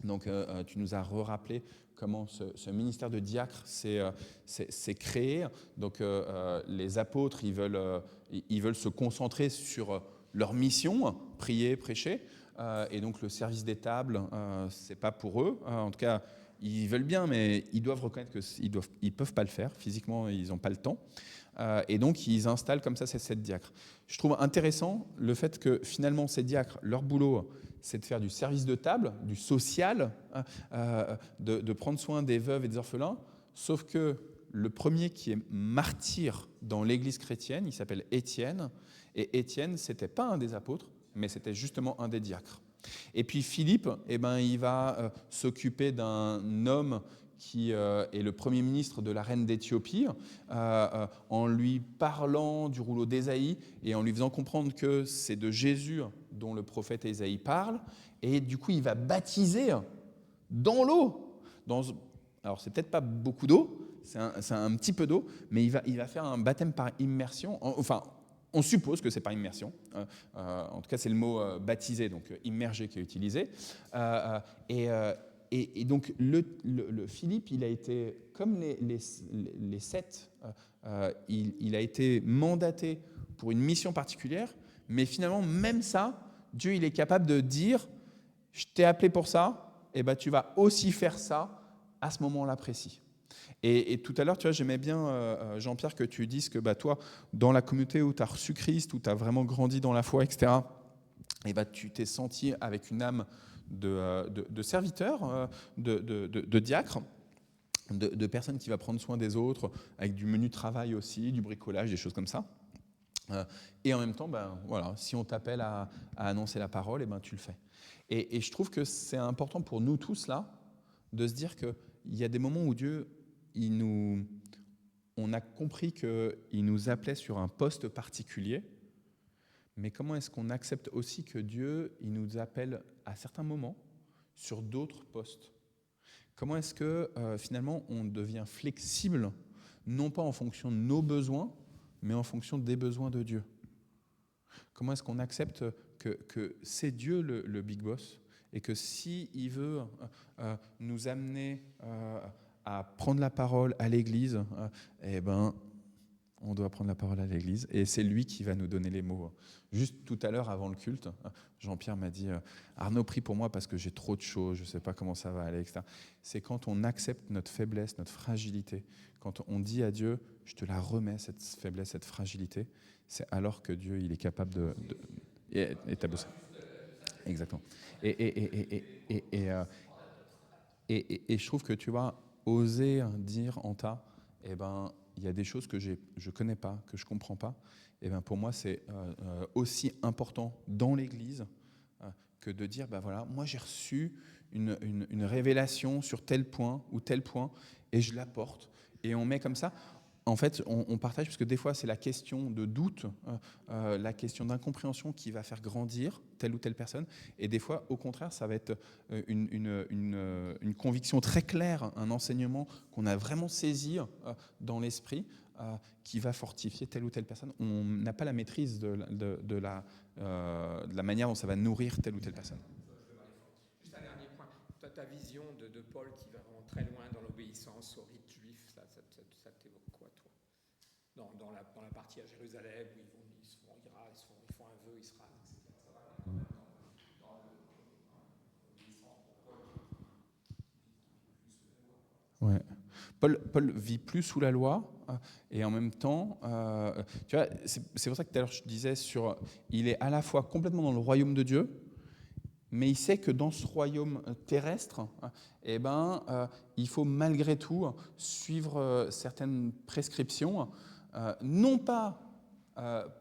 Donc, tu nous as rappelé comment ce ministère de diacre s'est créé. Donc, les apôtres, ils veulent se concentrer sur leur mission, prier, prêcher. Et donc, le service des tables, c'est pas pour eux. En tout cas, ils veulent bien, mais ils doivent reconnaître qu'ils peuvent pas le faire. Physiquement, ils n'ont pas le temps. Et donc, ils installent comme ça ces 7 diacres. Je trouve intéressant le fait que finalement, ces diacres, leur boulot, c'est de faire du service de table, du social, de prendre soin des veuves et des orphelins. Sauf que le premier qui est martyr dans l'église chrétienne, il s'appelle Étienne. Et Étienne, ce n'était pas un des apôtres, mais c'était justement un des diacres. Et puis Philippe, il va s'occuper d'un homme qui est le premier ministre de la reine d'Éthiopie, en lui parlant du rouleau d'Ésaïe et en lui faisant comprendre que c'est de Jésus dont le prophète Ésaïe parle. Et du coup, il va baptiser dans l'eau. Alors, c'est peut-être pas beaucoup d'eau, c'est un petit peu d'eau, mais il va faire un baptême par immersion. On suppose que c'est par immersion. En tout cas, c'est le mot baptisé, donc immergé qui est utilisé. Et donc, le Philippe, il a été, comme les 7, il a été mandaté pour une mission particulière, mais finalement, même ça, Dieu, il est capable de dire, je t'ai appelé pour ça, et tu vas aussi faire ça à ce moment-là précis. Et tout à l'heure, tu vois, j'aimais bien, Jean-Pierre, que tu dises que toi, dans la communauté où tu as reçu Christ, où tu as vraiment grandi dans la foi, etc., tu t'es senti avec une âme de serviteur, de diacre, de personnes qui va prendre soin des autres, avec du menu travail aussi, du bricolage, des choses comme ça. Et en même temps, si on t'appelle à annoncer la parole, tu le fais. Et je trouve que c'est important pour nous tous là, de se dire qu'il y a des moments où Dieu, on a compris qu'il nous appelait sur un poste particulier, mais comment est-ce qu'on accepte aussi que Dieu, il nous appelle à certains moments sur d'autres postes? Comment est-ce que finalement on devient flexible, non pas en fonction de nos besoins, mais en fonction des besoins de Dieu? Comment est-ce qu'on accepte que c'est Dieu le big boss, et que s'il veut nous amener à prendre la parole à l'Église, on doit prendre la parole à l'Église, et c'est lui qui va nous donner les mots. Juste tout à l'heure, avant le culte, Jean-Pierre m'a dit « Arnaud, prie pour moi parce que j'ai trop de choses, je ne sais pas comment ça va aller, etc. » C'est quand on accepte notre faiblesse, notre fragilité, quand on dit à Dieu « Je te la remets, cette faiblesse, cette fragilité », c'est alors que Dieu, il est capable et t'as besoin. Exactement. Et je trouve que tu vas oser dire en tas, il y a des choses que je ne connais pas, que je ne comprends pas. Pour moi, c'est aussi important dans l'Église que de dire, moi j'ai reçu une révélation sur tel point ou tel point, et je l'apporte. Et on met comme ça. En fait, on partage, parce que des fois, c'est la question de doute, la question d'incompréhension qui va faire grandir telle ou telle personne. Et des fois, au contraire, ça va être une conviction très claire, un enseignement qu'on a vraiment saisi dans l'esprit, qui va fortifier telle ou telle personne. On n'a pas la maîtrise de la manière dont ça va nourrir telle ou telle personne. ta vision de Paul qui va vraiment très loin dans l'obéissance au rite juif, ça t'évoque quoi, toi, dans la partie à Jérusalem où ils font un vœu, Israël, etc. Ça va quand même dans l'obéissance pour Paul. Ouais. Paul vit plus sous la loi et en même temps, tu vois, c'est pour ça que tout à l'heure je disais il est à la fois complètement dans le royaume de Dieu, mais il sait que dans ce royaume terrestre, il faut malgré tout suivre certaines prescriptions, non pas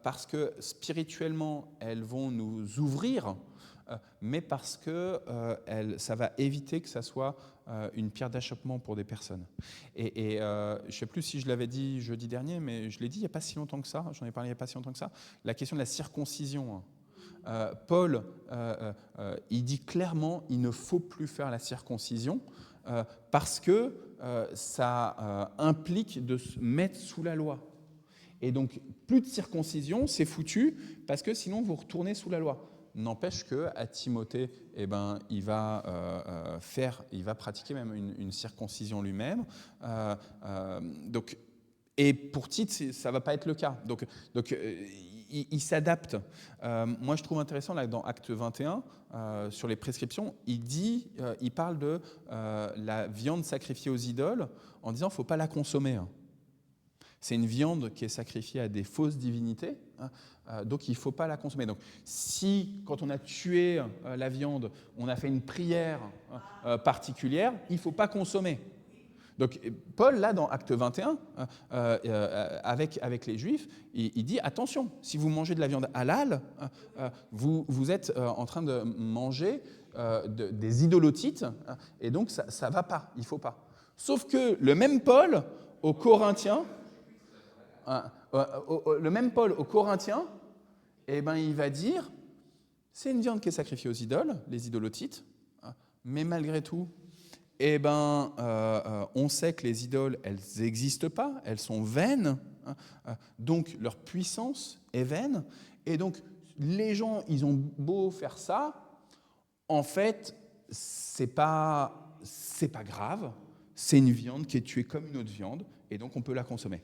parce que spirituellement elles vont nous ouvrir, mais parce que ça va éviter que ça soit une pierre d'achoppement pour des personnes. Et je ne sais plus si je l'avais dit jeudi dernier, mais je l'ai dit il n'y a pas si longtemps que ça, j'en ai parlé il n'y a pas si longtemps que ça, la question de la circoncision. Paul, il dit clairement il ne faut plus faire la circoncision parce que ça implique de se mettre sous la loi. Et donc, plus de circoncision, c'est foutu, parce que sinon, vous retournez sous la loi. N'empêche qu'à Timothée, il va pratiquer même une circoncision lui-même. Et pour Tite, ça ne va pas être le cas. Donc il s'adapte. Moi, je trouve intéressant, là, dans Acte 21, sur les prescriptions, il parle de la viande sacrifiée aux idoles, en disant qu'il ne faut pas la consommer. C'est une viande qui est sacrifiée à des fausses divinités, donc il ne faut pas la consommer. Donc si, quand on a tué la viande, on a fait une prière particulière, il ne faut pas consommer. Donc Paul, là, dans Acte 21, avec les Juifs, il dit, attention, si vous mangez de la viande halal, vous êtes en train de manger des idolotites, et donc ça ne va pas, il ne faut pas. Sauf que le même Paul, aux Corinthiens, il va dire, c'est une viande qui est sacrifiée aux idoles, les idolotites, mais malgré tout, on sait que les idoles, elles n'existent pas, elles sont vaines, donc leur puissance est vaine, et donc les gens, ils ont beau faire ça, en fait, c'est pas grave, c'est une viande qui est tuée comme une autre viande, et donc on peut la consommer.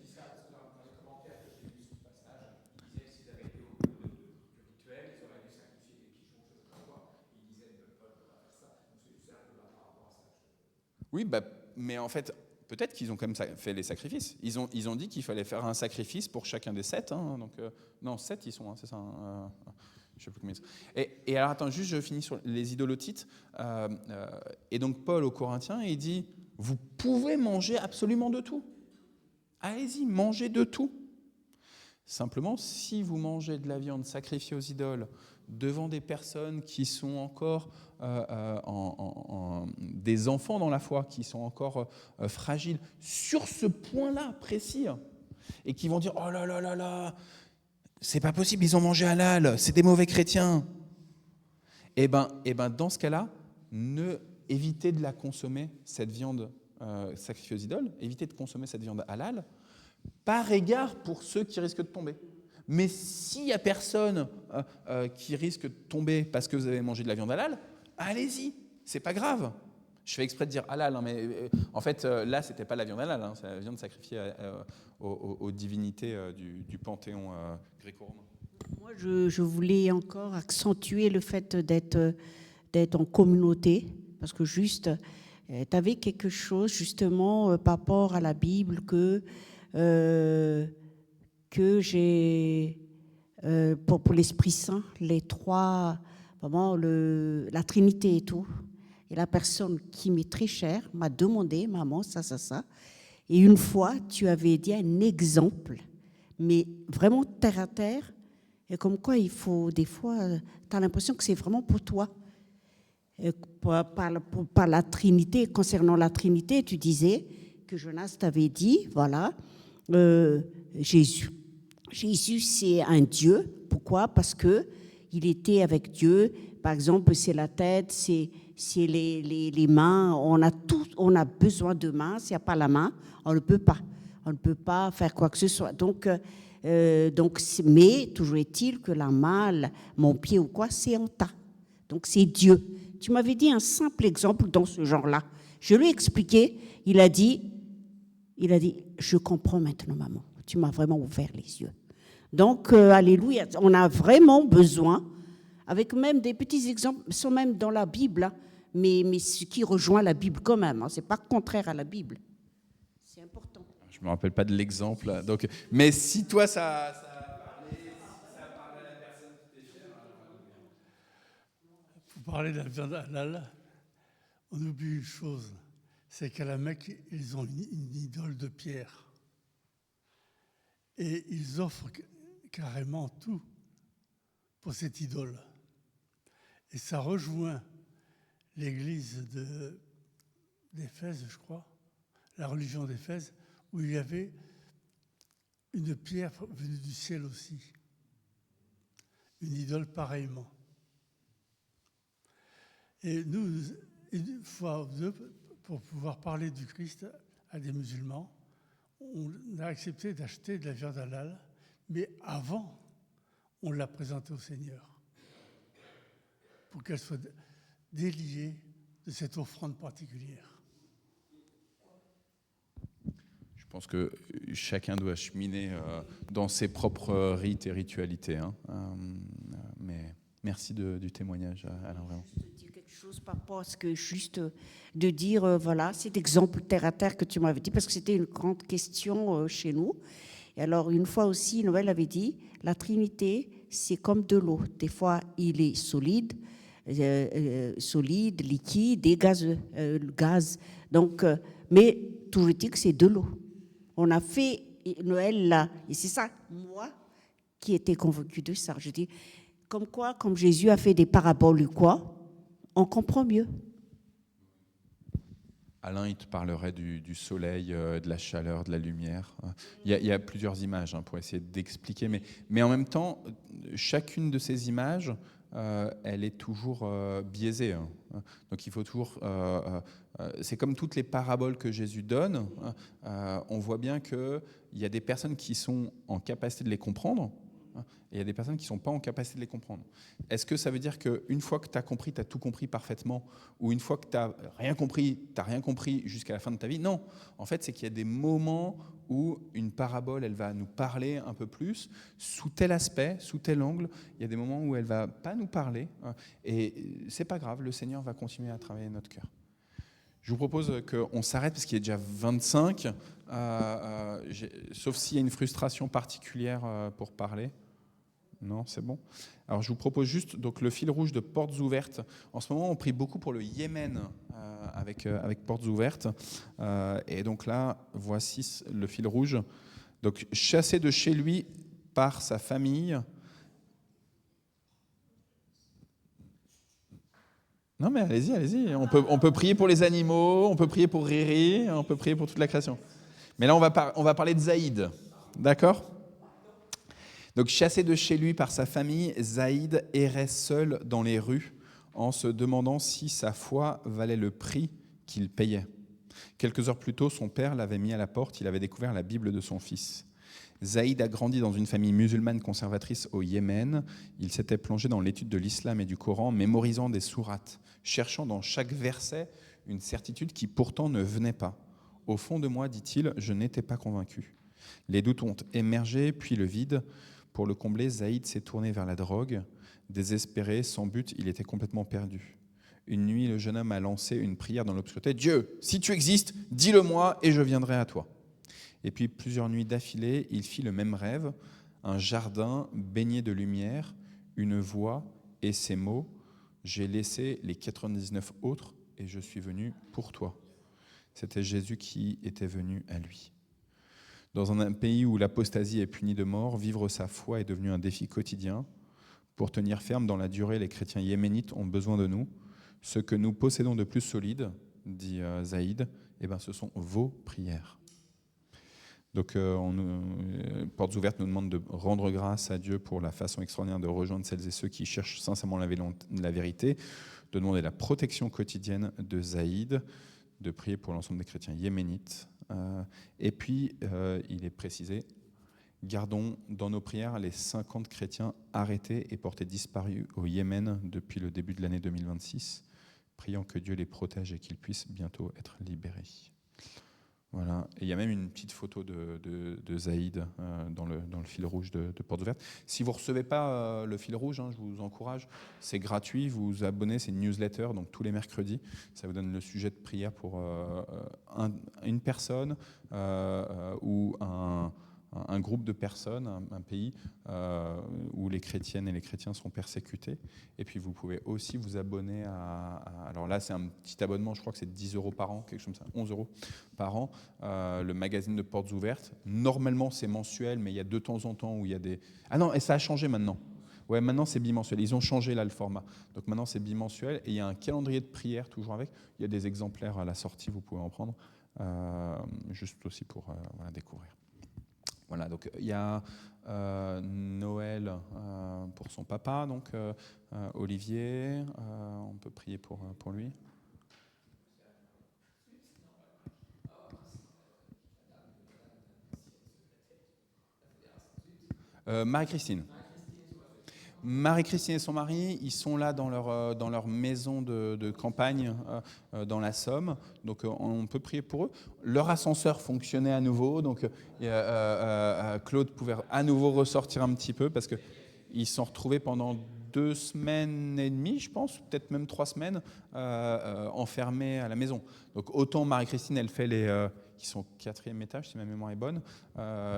Oui, mais en fait, peut-être qu'ils ont quand même fait les sacrifices. Ils ont dit qu'il fallait faire un sacrifice pour chacun des 7. Donc, non, 7 ils sont, c'est ça. Je ne sais plus combien. Et alors, attends, juste, je finis sur les idolotites. Et donc, Paul aux Corinthiens, il dit, vous pouvez manger absolument de tout. Allez-y, mangez de tout. Simplement, si vous mangez de la viande sacrifiée aux idoles devant des personnes qui sont encore des enfants dans la foi, qui sont encore fragiles, sur ce point-là précis, et qui vont dire « Oh là là là là, c'est pas possible, ils ont mangé halal, c'est des mauvais chrétiens !» Eh ben, dans ce cas-là, évitez de la consommer, cette viande sacrifiée aux idoles, évitez de consommer cette viande halal, par égard pour ceux qui risquent de tomber. Mais s'il n'y a personne qui risque de tomber parce que vous avez mangé de la viande halal, allez-y, c'est pas grave. Je fais exprès de dire halal, mais en fait, là, c'était pas la viande halal, c'est la viande sacrifiée aux divinités du panthéon gréco-romain. Moi, je voulais encore accentuer le fait d'être en communauté, parce que juste, tu avais quelque chose justement par rapport à la Bible que j'ai pour l'Esprit Saint, les trois, vraiment la Trinité et tout. Et la personne qui m'est très chère m'a demandé, maman, ça. Et une fois, tu avais dit un exemple, mais vraiment terre à terre, et comme quoi il faut, des fois, tu as l'impression que c'est vraiment pour toi. Par la Trinité, concernant la Trinité, tu disais que Jonas t'avait dit, voilà, Jésus, c'est un Dieu. Pourquoi? Parce qu'il était avec Dieu. Par exemple, c'est la tête, c'est les mains. On a besoin de mains. S'il n'y a pas la main, on ne peut pas. On ne peut pas faire quoi que ce soit. Donc, mais toujours est-il que la main, mon pied ou quoi, c'est en tas. Donc, c'est Dieu. Tu m'avais dit un simple exemple dans ce genre-là. Je lui ai expliqué, il a dit, je comprends maintenant, maman. Tu m'as vraiment ouvert les yeux. Donc, alléluia, on a vraiment besoin, avec même des petits exemples, ils sont même dans la Bible, hein, mais ce qui rejoint la Bible quand même, hein, ce n'est pas contraire à la Bible. C'est important. Je ne me rappelle pas de l'exemple. Donc, mais si toi, ça a parlé, si ça a parlé à la personne qui t'est chère... Pour parler de la viande halal, on oublie une chose, c'est qu'à la Mecque, ils ont une idole de pierre. Et ils offrent carrément tout pour cette idole. Et ça rejoint l'église d'Éphèse, je crois, la religion d'Éphèse, où il y avait une pierre venue du ciel aussi. Une idole pareillement. Et nous, une fois ou deux, pour pouvoir parler du Christ à des musulmans, on a accepté d'acheter de la viande halal, mais avant, on l'a présentée au Seigneur, pour qu'elle soit déliée de cette offrande particulière. Je pense que chacun doit cheminer dans ses propres rites et ritualités. Hein. Mais merci du témoignage, Alain, vraiment. Chose par rapport à ce que juste de dire, voilà, cet exemple terre à terre que tu m'avais dit, parce que c'était une grande question chez nous. Et alors, une fois aussi, Noël avait dit, la Trinité, c'est comme de l'eau. Des fois, il est solide, liquide et gazeux, gaz. Donc, mais toujours dit que c'est de l'eau. On a fait Noël là, et c'est ça, moi, qui étais convaincue de ça. Je dis, comme quoi, comme Jésus a fait des paraboles ou quoi, on comprend mieux. Alain, il te parlerait du soleil, de la chaleur, de la lumière. Il y a plusieurs images pour essayer d'expliquer, mais en même temps, chacune de ces images, elle est toujours biaisée. Donc il faut toujours... c'est comme toutes les paraboles que Jésus donne, on voit bien qu'il y a des personnes qui sont en capacité de les comprendre, et il y a des personnes qui ne sont pas en capacité de les comprendre. Est-ce que ça veut dire qu'une fois que tu as compris, tu as tout compris parfaitement, ou une fois que tu n'as rien compris jusqu'à la fin de ta vie? Non. En fait, c'est qu'il y a des moments où une parabole, elle va nous parler un peu plus, sous tel aspect, sous tel angle. Il y a des moments où elle ne va pas nous parler, et ce n'est pas grave, le Seigneur va continuer à travailler notre cœur. Je vous propose qu'on s'arrête, parce qu'il est déjà 25, sauf s'il y a une frustration particulière pour parler. Non, c'est bon. Alors, je vous propose juste donc, le fil rouge de Portes Ouvertes. En ce moment, on prie beaucoup pour le Yémen avec Portes Ouvertes. Et donc là, voici le fil rouge. Donc, chassé de chez lui par sa famille. Non, mais allez-y. On peut prier pour les animaux, on peut prier pour Riri, on peut prier pour toute la création. Mais là, on va parler de Zaïd. D'accord ? Donc, chassé de chez lui par sa famille, Zaïd errait seul dans les rues en se demandant si sa foi valait le prix qu'il payait. Quelques heures plus tôt, son père l'avait mis à la porte, il avait découvert la Bible de son fils. Zaïd a grandi dans une famille musulmane conservatrice au Yémen. Il s'était plongé dans l'étude de l'islam et du Coran, mémorisant des sourates, cherchant dans chaque verset une certitude qui pourtant ne venait pas. Au fond de moi, dit-il, je n'étais pas convaincu. Les doutes ont émergé, puis le vide. Pour le combler, Zaïd s'est tourné vers la drogue. Désespéré, sans but, il était complètement perdu. Une nuit, le jeune homme a lancé une prière dans l'obscurité. « Dieu, si tu existes, dis-le-moi et je viendrai à toi. » Et puis, plusieurs nuits d'affilée, il fit le même rêve. Un jardin baigné de lumière, une voix et ces mots. « J'ai laissé les 99 autres et je suis venu pour toi. » C'était Jésus qui était venu à lui. Dans un pays où l'apostasie est punie de mort, vivre sa foi est devenu un défi quotidien. Pour tenir ferme dans la durée, les chrétiens yéménites ont besoin de nous. Ce que nous possédons de plus solide, dit Zaïd, ce sont vos prières. Donc, Portes Ouvertes nous demande de rendre grâce à Dieu pour la façon extraordinaire de rejoindre celles et ceux qui cherchent sincèrement la vérité, de demander la protection quotidienne de Zaïd, de prier pour l'ensemble des chrétiens yéménites. Et puis, il est précisé, gardons dans nos prières les 50 chrétiens arrêtés et portés disparus au Yémen depuis le début de l'année 2026. priant que Dieu les protège et qu'ils puissent bientôt être libérés. Voilà. Et il y a même une petite photo de Zaïd dans le fil rouge de Portes Ouvertes. Si vous ne recevez pas le fil rouge, je vous encourage, c'est gratuit, vous vous abonnez, c'est une newsletter, donc tous les mercredis, ça vous donne le sujet de prière pour une personne ou un groupe de personnes, un pays où les chrétiennes et les chrétiens sont persécutés. Et puis vous pouvez aussi vous abonner alors là c'est un petit abonnement, je crois que c'est 10 € par an, quelque chose comme ça, 11 € par an, le magazine de Portes Ouvertes. Normalement c'est mensuel, mais il y a de temps en temps où il y a des... Ah non, et ça a changé maintenant. Ouais, maintenant c'est bimensuel. Ils ont changé là le format. Donc maintenant c'est bimensuel et il y a un calendrier de prière toujours avec. Il y a des exemplaires à la sortie, vous pouvez en prendre, juste aussi pour découvrir. Voilà, donc il y a Noël pour son papa, donc Olivier, on peut prier pour lui. Marie-Christine. Marie-Christine et son mari, ils sont là dans leur maison de campagne dans la Somme, donc on peut prier pour eux. Leur ascenseur fonctionnait à nouveau, donc Claude pouvait à nouveau ressortir un petit peu parce qu'ils se sont retrouvés pendant 2 semaines et demie, je pense, peut-être même 3 semaines, enfermés à la maison. Donc autant Marie-Christine, elle fait qui sont au 4e étage, si ma mémoire est bonne.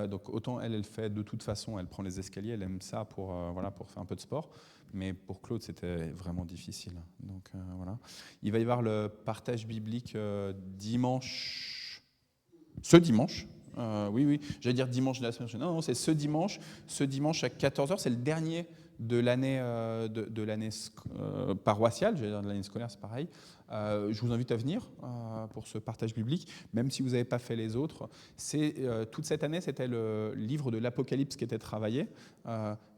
Donc autant elle fait de toute façon, elle prend les escaliers, elle aime ça pour faire un peu de sport. Mais pour Claude, c'était vraiment difficile. Donc voilà. Il va y avoir le partage biblique ce dimanche. Oui, j'allais dire dimanche de la semaine prochaine. Non, c'est ce dimanche à 14h. C'est le dernier de l'année paroissiale, j'allais dire de l'année scolaire, c'est pareil. Je vous invite à venir pour ce partage biblique, même si vous n'avez pas fait les autres. Toute cette année, c'était le livre de l'Apocalypse qui était travaillé.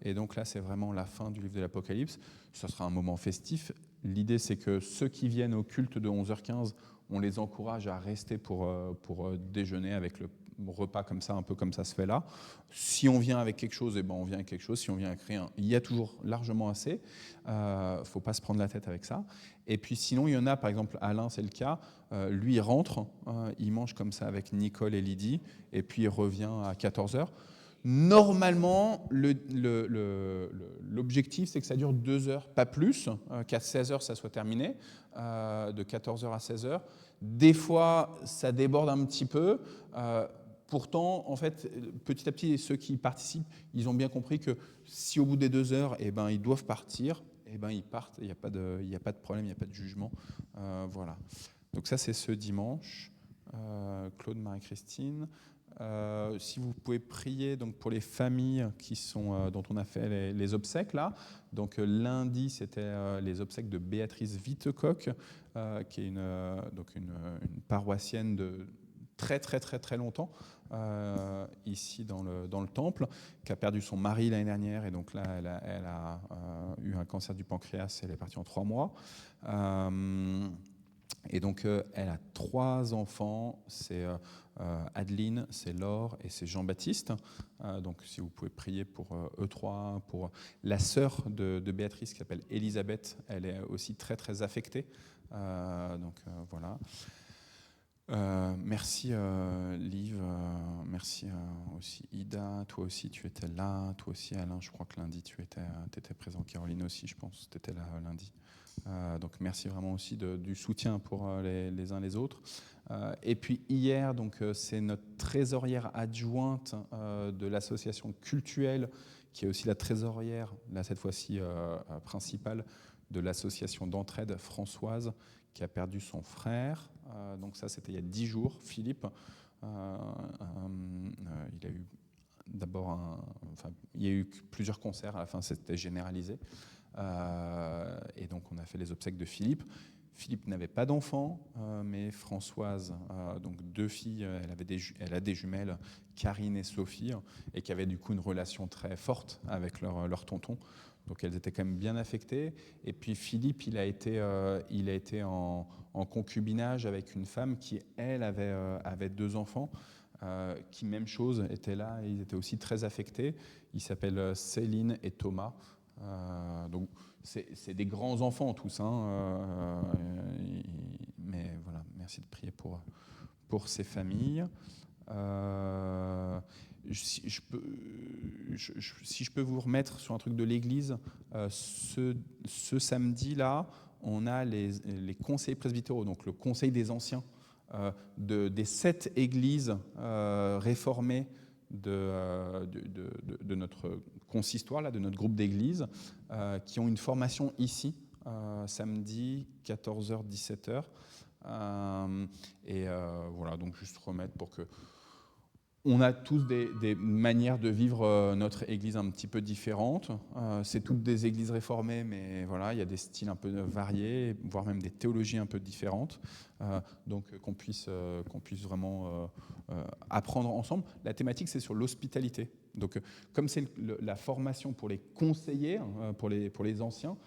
Et donc là, c'est vraiment la fin du livre de l'Apocalypse. Ce sera un moment festif. L'idée, c'est que ceux qui viennent au culte de 11h15, on les encourage à rester pour déjeuner avec le repas comme ça, un peu comme ça se fait là. Si on vient avec quelque chose, on vient avec quelque chose. Si on vient avec rien, il y a toujours largement assez. Faut pas se prendre la tête avec ça. Et puis sinon, il y en a, par exemple, Alain, c'est le cas. Lui, il rentre, il mange comme ça avec Nicole et Lydie, et puis il revient à 14h. Normalement, l'objectif, c'est que ça dure 2 heures, pas plus, qu'à 16h, ça soit terminé, de 14h à 16h. Des fois, ça déborde un petit peu. Pourtant, en fait, petit à petit, ceux qui participent, ils ont bien compris que si au bout des 2 heures, ils doivent partir, ils partent. Il n'y a pas de problème, il n'y a pas de jugement. Voilà. Donc ça, c'est ce dimanche. Claude, Marie-Christine. Si vous pouvez prier donc pour les familles dont on a fait les obsèques là. Donc lundi, c'était les obsèques de Béatrice Vitecoq, qui est une paroissienne de très très très très longtemps ici dans le temple, qui a perdu son mari l'année dernière, et donc là elle a eu un cancer du pancréas, elle est partie en 3 mois. Et donc elle a 3 enfants, c'est Adeline, c'est Laure et c'est Jean-Baptiste. Donc si vous pouvez prier pour eux 3, pour la sœur de Béatrice qui s'appelle Elisabeth, elle est aussi très très affectée. Donc voilà. Merci Liv, merci aussi Ida, toi aussi tu étais là, toi aussi Alain, je crois que lundi tu étais présent, Caroline aussi je pense, tu étais là lundi. Donc merci vraiment aussi du soutien pour les uns les autres. Et puis hier, donc, c'est notre trésorière adjointe de l'association cultuelle, qui est aussi la trésorière, là cette fois-ci principale, de l'association d'entraide Françoise, qui a perdu son frère. Donc ça, c'était il y a 10 jours. Philippe, il a eu il y a eu plusieurs concerts. À la fin, c'était généralisé. Et donc, on a fait les obsèques de Philippe. Philippe n'avait pas d'enfant, mais Françoise, donc 2 filles, elle a des jumelles, Karine et Sophie, et qui avaient du coup une relation très forte avec leur tonton. Donc elles étaient quand même bien affectées. Et puis Philippe, il a été en concubinage avec une femme qui, elle, avait 2 enfants, qui, même chose, étaient là, et ils étaient aussi très affectés. Ils s'appellent Céline et Thomas. Donc c'est des grands enfants tous, hein, mais voilà, merci de prier pour ces familles. Si je peux vous remettre sur un truc de l'Église, ce samedi-là, on a les conseils presbytéraux, donc le conseil des anciens des 7 églises réformées de notre consistoire, là, de notre groupe d'églises, qui ont une formation ici, samedi, 14h-17h. Voilà, donc juste remettre pour que... On a tous des manières de vivre notre église un petit peu différentes. C'est toutes des églises réformées, mais voilà, il y a des styles un peu variés, voire même des théologies un peu différentes. Donc qu'on puisse vraiment apprendre ensemble. La thématique, c'est sur l'hospitalité. Donc comme c'est la formation pour les conseillers, pour les anciens,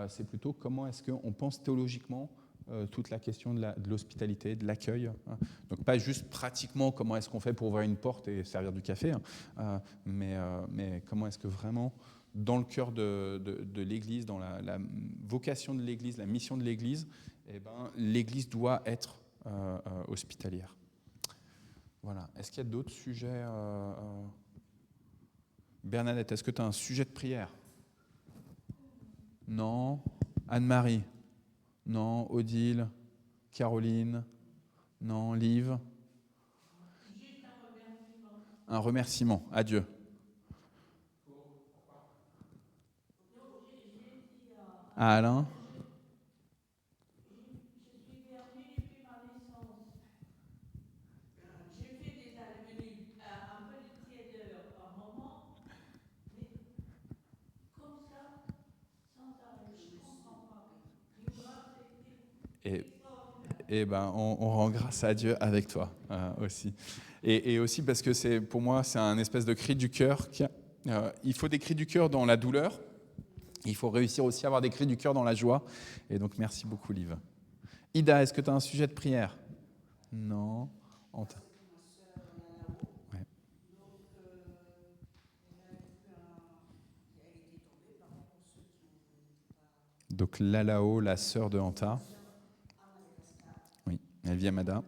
c'est plutôt comment est-ce qu'on pense théologiquement toute la question de l'hospitalité, de l'accueil. Donc pas juste pratiquement comment est-ce qu'on fait pour ouvrir une porte et servir du café, mais comment est-ce que vraiment, dans le cœur de l'Église, dans la vocation de l'Église, la mission de l'Église, eh ben, l'Église doit être hospitalière. Voilà. Est-ce qu'il y a d'autres sujets Bernadette, est-ce que tu as un sujet de prière? Non. Anne-Marie? Non. Odile? Caroline? Non. Liv? Juste un remerciement. Un remerciement à Dieu. À Alain? Je suis perdu depuis ma naissance. J'ai fait des avenues, un peu de tiédeur par moment, mais comme ça, sans arrêt, je ne comprends pas. Une grâce Et ben, on rend grâce à Dieu avec toi aussi. Et aussi parce que pour moi, c'est un espèce de cri du cœur. Il faut des cris du cœur dans la douleur. Il faut réussir aussi à avoir des cris du cœur dans la joie. Et donc, merci beaucoup, Liv. Ida, est-ce que tu as un sujet de prière? Non. Ouais. Donc, Lalao, la sœur de Anta. Oui, elle vit à Mada.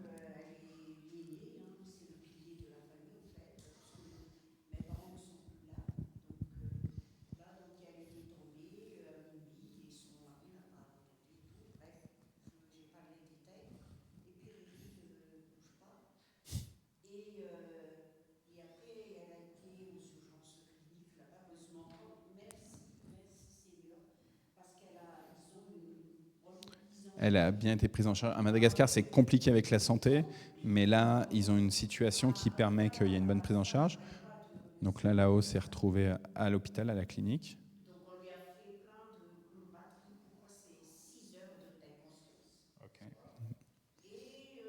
Elle a bien été prise en charge. À Madagascar, c'est compliqué avec la santé, mais là, ils ont une situation qui permet qu'il y ait une bonne prise en charge. Donc là, Lao s'est retrouvé à l'hôpital, à la clinique. Donc on lui a fait plein de batteries pour ces 6 heures d'inconscience. Okay. Et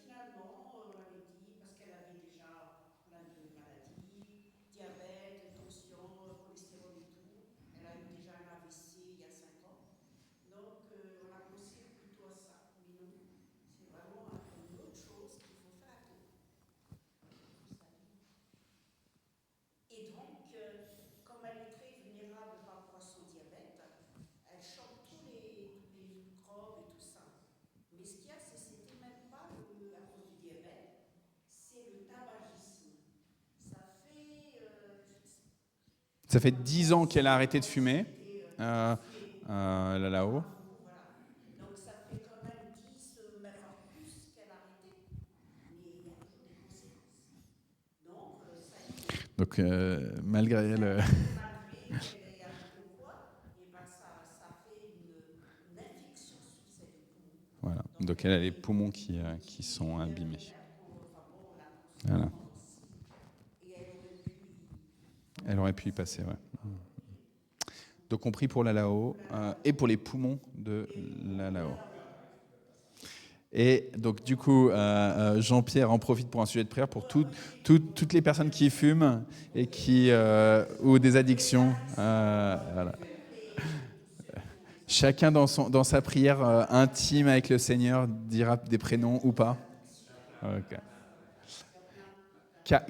finalement, on avait dit, parce qu'elle avait déjà plein de maladies, diabète, tension, cholestérol et tout, elle a eu déjà un AVC il y a 5 ans. Donc on a pensé plutôt à ça. Mais non, c'est vraiment une autre chose qu'il faut faire attention. Et donc, comme elle est très vulnérable par rapport à son diabète, elle chope tous les microbes et tout ça. Mais ce qu'il y a, c'était même pas à cause du diabète, c'est le tabagisme. Ça fait 10 ans qu'elle a arrêté de fumer, là-haut. Voilà. Donc ça fait quand même 10, même plus qu'elle a arrêté. Mais il y a toujours des conséquences. Donc ça y est. Donc malgré elle... Malgré qu'elle ait arrêté ou quoi, et ben ça fait une infection sur ses poumons. Voilà. Donc elle a les poumons qui sont abîmés. Voilà. Elle aurait pu y passer, ouais. Donc on prie pour la Lao et pour les poumons de la Lao. Et donc du coup, Jean-Pierre en profite pour un sujet de prière pour toutes les personnes qui fument et ou des addictions. Voilà. Chacun dans sa prière intime avec le Seigneur dira des prénoms ou pas. Okay.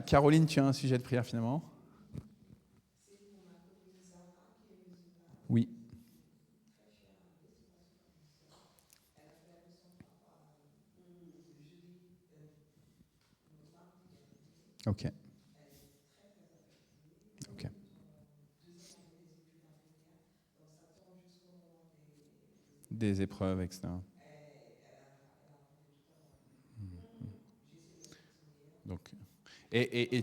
Caroline, tu as un sujet de prière finalement? Oui. Ok. Ok. Des épreuves, etc. Donc, et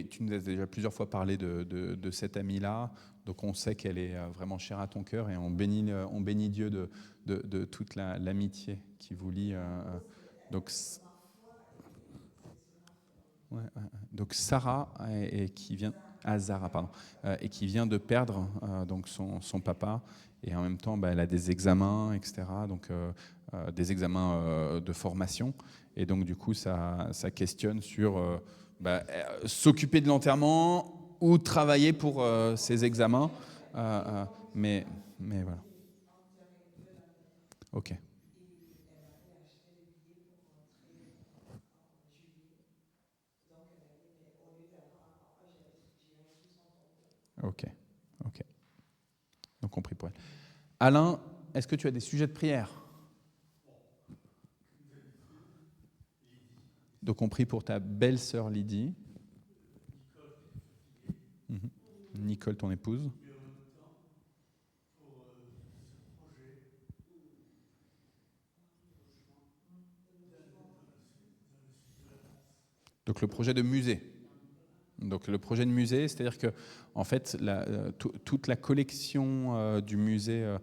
tu nous as déjà plusieurs fois parlé de cette amie-là, donc on sait qu'elle est vraiment chère à ton cœur et on bénit Dieu de toute l'amitié qui vous lie. Donc, ouais, ouais, ouais. Donc Sarah, et qui vient, Zara, pardon, et qui vient de perdre donc son papa, et en même temps, elle a des examens, etc. Donc des examens de formation, et donc du coup, ça questionne sur s'occuper de l'enterrement ou travailler pour ses examens, mais voilà. Ok. Ok. Ok. Donc compris pour elle. Alain, est-ce que tu as des sujets de prière? Donc compris pour ta belle-sœur Lydie. Mhm. Nicole, ton épouse. Donc le projet de musée. Donc le projet de musée, c'est-à-dire que en fait, toute la collection du musée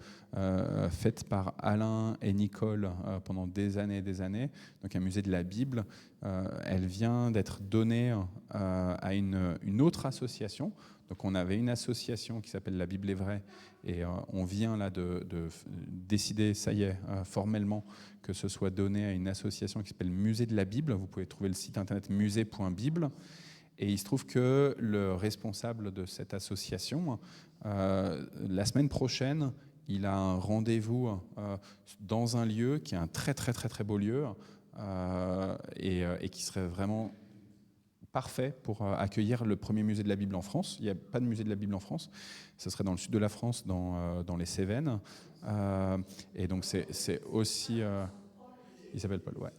faite par Alain et Nicole pendant des années, donc un musée de la Bible, elle vient d'être donnée à une autre association. Donc on avait une association qui s'appelle La Bible est vraie, et on vient là de décider, ça y est, formellement, que ce soit donné à une association qui s'appelle Musée de la Bible. Vous pouvez trouver le site internet musée.bible. Et il se trouve que le responsable de cette association, la semaine prochaine, il a un rendez-vous dans un lieu qui est un très très très très beau lieu, et qui serait vraiment parfait pour accueillir le premier musée de la Bible en France. Il n'y a pas de musée de la Bible en France. Ce serait dans le sud de la France, dans les Cévennes. Et donc c'est aussi... il s'appelle Paul, ouais.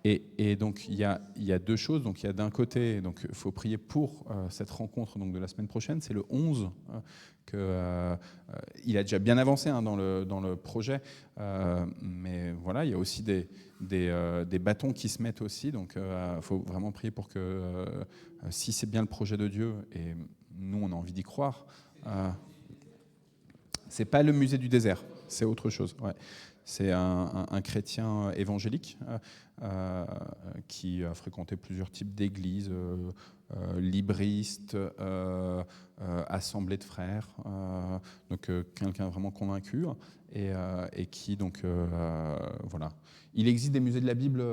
Et donc il y a deux choses. Donc il y a d'un côté, donc il faut prier pour cette rencontre donc de la semaine prochaine. C'est le 11 il a déjà bien avancé dans le projet, mais voilà, il y a aussi des bâtons qui se mettent aussi. Donc il faut vraiment prier pour que si c'est bien le projet de Dieu, et nous on a envie d'y croire, c'est pas le musée du désert, c'est autre chose. Ouais. C'est un chrétien évangélique qui a fréquenté plusieurs types d'églises, libristes, assemblées de frères, donc quelqu'un vraiment convaincu, et qui donc voilà. Il existe des musées de la Bible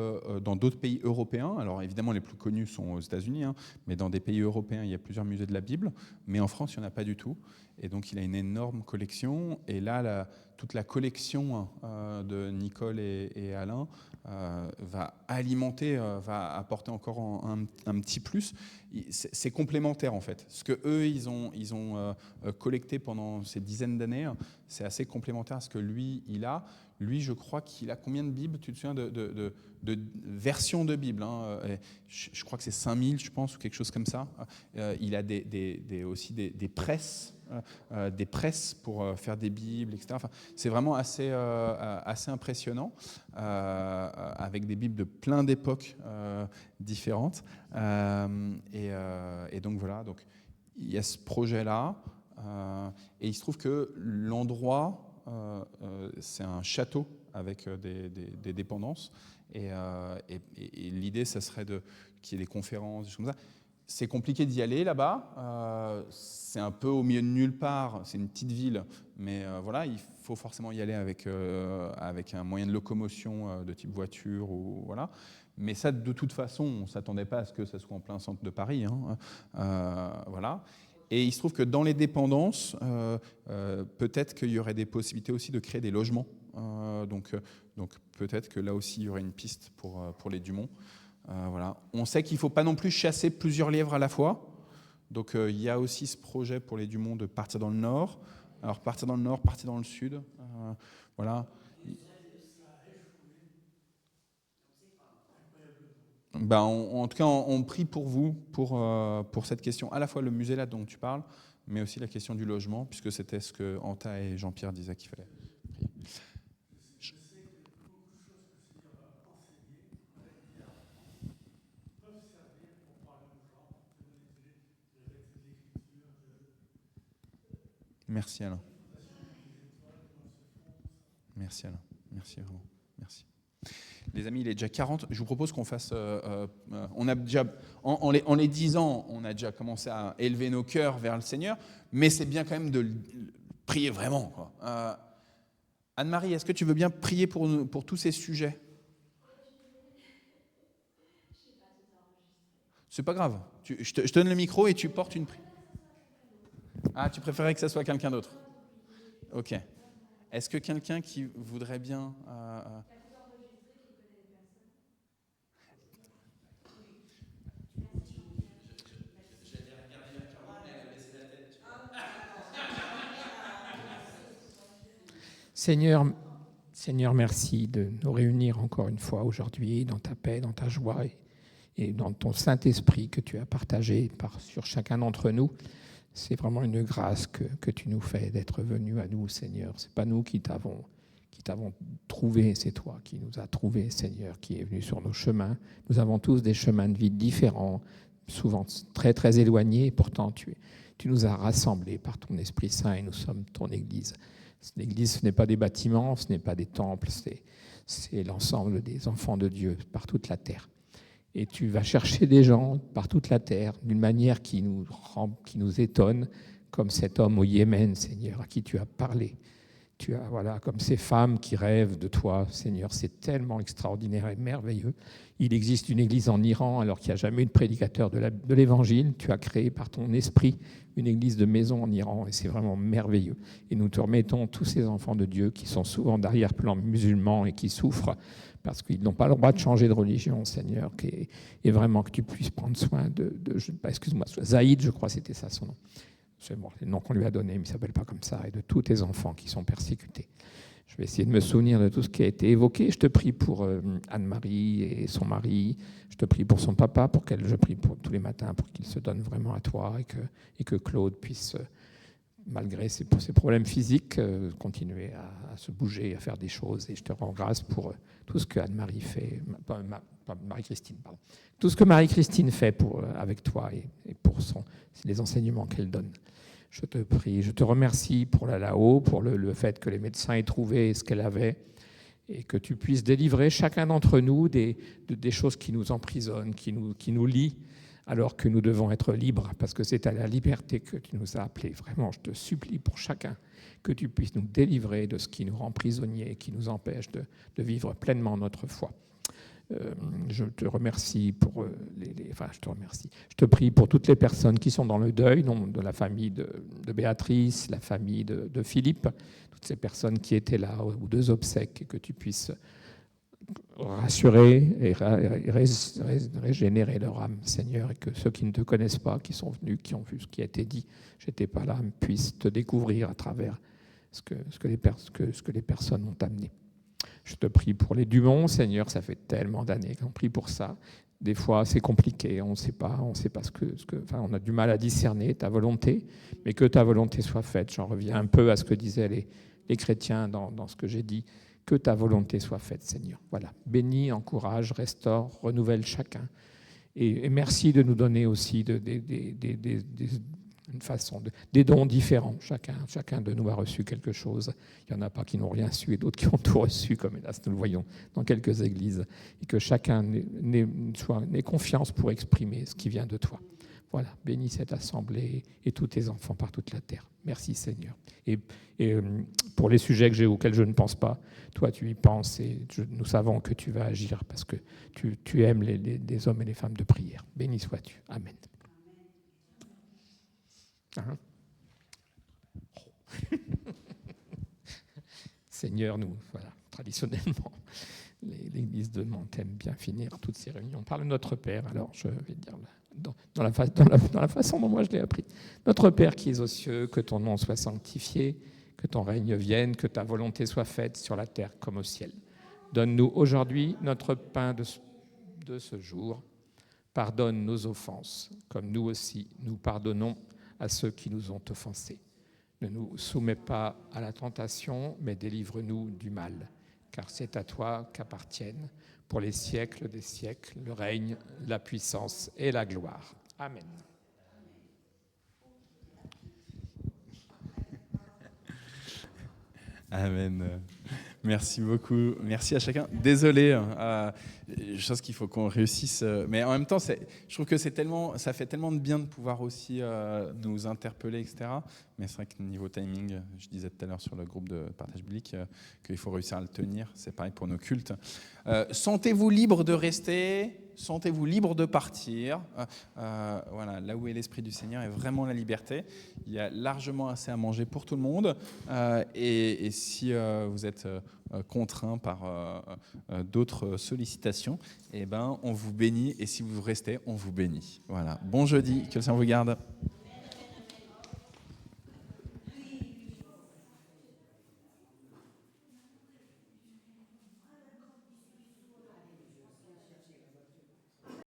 dans d'autres pays européens. Alors évidemment, les plus connus sont aux États-Unis, mais dans des pays européens, il y a plusieurs musées de la Bible. Mais en France, il n'y en a pas du tout. Et donc, il a une énorme collection. Et là, toute la collection de Nicole et Alain va alimenter, va apporter encore un petit plus. C'est complémentaire, en fait. Ce que eux, ils ont collecté pendant ces dizaines d'années, c'est assez complémentaire à ce que lui, il a. Lui, je crois qu'il a combien de Bibles? Tu te souviens de versions de Bible, je crois que c'est 5000, je pense, ou quelque chose comme ça. Il a aussi des presses. Des presses pour faire des Bibles, etc. Enfin, c'est vraiment assez impressionnant, avec des Bibles de plein d'époques différentes. Et donc voilà, donc, il y a ce projet-là, et il se trouve que l'endroit, c'est un château avec des dépendances, et l'idée, ça serait qu'il y ait des conférences, des choses comme ça. C'est compliqué d'y aller là-bas. C'est un peu au milieu de nulle part. C'est une petite ville, mais voilà, il faut forcément y aller avec un moyen de locomotion de type voiture ou voilà. Mais ça, de toute façon, on ne s'attendait pas à ce que ça soit en plein centre de Paris. Voilà. Et il se trouve que dans les dépendances, peut-être qu'il y aurait des possibilités aussi de créer des logements. Donc peut-être que là aussi, il y aurait une piste pour les Dumont. Voilà. On sait qu'il ne faut pas non plus chasser plusieurs lièvres à la fois. Donc il y a aussi ce projet pour les Dumont de partir dans le nord. Alors partir dans le nord, partir dans le sud. Voilà. En tout cas, on prie pour vous, pour cette question, à la fois le musée là dont tu parles, mais aussi la question du logement, puisque c'était ce que Anta et Jean-Pierre disaient qu'il fallait prier. Merci Alain. Merci Alain. Merci vraiment. Merci. Les amis, il est déjà 40. Je vous propose qu'on fasse. On a déjà, en les 10 ans, on a déjà commencé à élever nos cœurs vers le Seigneur, mais c'est bien quand même de prier vraiment, quoi. Anne-Marie, est-ce que tu veux bien prier pour tous ces sujets? C'est pas grave. Je te donne le micro et tu portes une prière. Ah, tu préférais que ça soit quelqu'un d'autre? Ok. Est-ce que quelqu'un qui voudrait bien... Seigneur, merci de nous réunir encore une fois aujourd'hui dans ta paix, dans ta joie et dans ton Saint-Esprit que tu as partagé sur chacun d'entre nous. C'est vraiment une grâce que tu nous fais d'être venu à nous, Seigneur. Ce n'est pas nous qui t'avons trouvé, c'est toi qui nous as trouvés, Seigneur, qui est venu sur nos chemins. Nous avons tous des chemins de vie différents, souvent très, très éloignés. Pourtant, tu nous as rassemblés par ton Esprit Saint et nous sommes ton Église. L'Église, ce n'est pas des bâtiments, ce n'est pas des temples, c'est l'ensemble des enfants de Dieu par toute la terre. Et tu vas chercher des gens par toute la terre d'une manière qui nous étonne, comme cet homme au Yémen, Seigneur, à qui tu as parlé. Comme ces femmes qui rêvent de toi, Seigneur, c'est tellement extraordinaire et merveilleux. Il existe une église en Iran alors qu'il n'y a jamais eu de prédicateur de l'évangile. Tu as créé par ton esprit une église de maison en Iran et c'est vraiment merveilleux. Et nous te remettons tous ces enfants de Dieu qui sont souvent d'arrière-plan musulmans et qui souffrent parce qu'ils n'ont pas le droit de changer de religion, Seigneur. Et vraiment que tu puisses prendre soin excuse-moi, Zaïd, je crois que c'était ça son nom. C'est bon, le nom qu'on lui a donné, mais il ne s'appelle pas comme ça, et de tous tes enfants qui sont persécutés. Je vais essayer de me souvenir de tout ce qui a été évoqué. Je te prie pour Anne-Marie et son mari. Je te prie pour son papa, je prie pour tous les matins pour qu'il se donne vraiment à toi et que Claude puisse, malgré ses problèmes physiques, continuer à se bouger, à faire des choses. Et je te rends grâce pour tout ce que Anne-Marie fait, Marie-Christine, pardon. Tout ce que Marie-Christine fait avec toi et pour les enseignements qu'elle donne. Je te prie, je te remercie pour la Lao, pour le fait que les médecins aient trouvé ce qu'elle avait et que tu puisses délivrer chacun d'entre nous des choses qui nous emprisonnent, qui nous lient, alors que nous devons être libres, parce que c'est à la liberté que tu nous as appelés. Vraiment, je te supplie pour chacun que tu puisses nous délivrer de ce qui nous rend prisonniers et qui nous empêche de vivre pleinement notre foi. Je te remercie je te prie pour toutes les personnes qui sont dans le deuil, de la famille de Béatrice, la famille de Philippe, toutes ces personnes qui étaient là aux 2 obsèques, et que tu puisses rassurer et régénérer leur âme, Seigneur, et que ceux qui ne te connaissent pas, qui sont venus, qui ont vu ce qui a été dit, j'étais pas là, puissent te découvrir à travers ce que les personnes ont amené. Je te prie pour les Dumont, Seigneur, ça fait tellement d'années qu'on prie pour ça. Des fois, c'est compliqué, on ne sait pas on a du mal à discerner ta volonté, mais que ta volonté soit faite. J'en reviens un peu à ce que disaient les chrétiens dans ce que j'ai dit. Que ta volonté soit faite, Seigneur. Voilà. Bénis, encourage, restaure, renouvelle chacun. Et merci de nous donner aussi une façon des dons différents. Chacun de nous a reçu quelque chose. Il n'y en a pas qui n'ont rien su et d'autres qui ont tout reçu, comme hélas nous le voyons dans quelques églises. Et que chacun ait confiance pour exprimer ce qui vient de toi. Voilà, bénis cette assemblée et tous tes enfants par toute la terre. Merci Seigneur. Et pour les sujets auxquels je ne pense pas, toi tu y penses et nous savons que tu vas agir parce que tu aimes les hommes et les femmes de prière. Béni sois-tu. Amen. Hein? Seigneur, traditionnellement, l'Église de Mantes aime bien finir toutes ces réunions par le Notre Père. Alors, je vais dire dans la façon dont moi je l'ai appris. Notre Père qui es aux cieux, que ton nom soit sanctifié, que ton règne vienne, que ta volonté soit faite sur la terre comme au ciel. Donne-nous aujourd'hui notre pain de ce jour. Pardonne nos offenses, comme nous aussi nous pardonnons à ceux qui nous ont offensés. Ne nous soumets pas à la tentation, mais délivre-nous du mal, car c'est à toi qu'appartiennent, pour les siècles des siècles, le règne, la puissance et la gloire. Amen. Amen. Merci beaucoup. Merci à chacun. Désolé, je pense qu'il faut qu'on réussisse. Mais en même temps, je trouve que ça fait tellement de bien de pouvoir aussi nous interpeller, etc. Mais c'est vrai que niveau timing, je disais tout à l'heure sur le groupe de partage biblique qu'il faut réussir à le tenir. C'est pareil pour nos cultes. Sentez-vous libre de rester. Sentez-vous libre de partir. Voilà, là où est l'Esprit du Seigneur est vraiment la liberté. Il y a largement assez à manger pour tout le monde. Et si vous êtes contraint par d'autres sollicitations, eh ben, on vous bénit. Et si vous restez, on vous bénit. Voilà. Bon jeudi, que le Seigneur vous garde.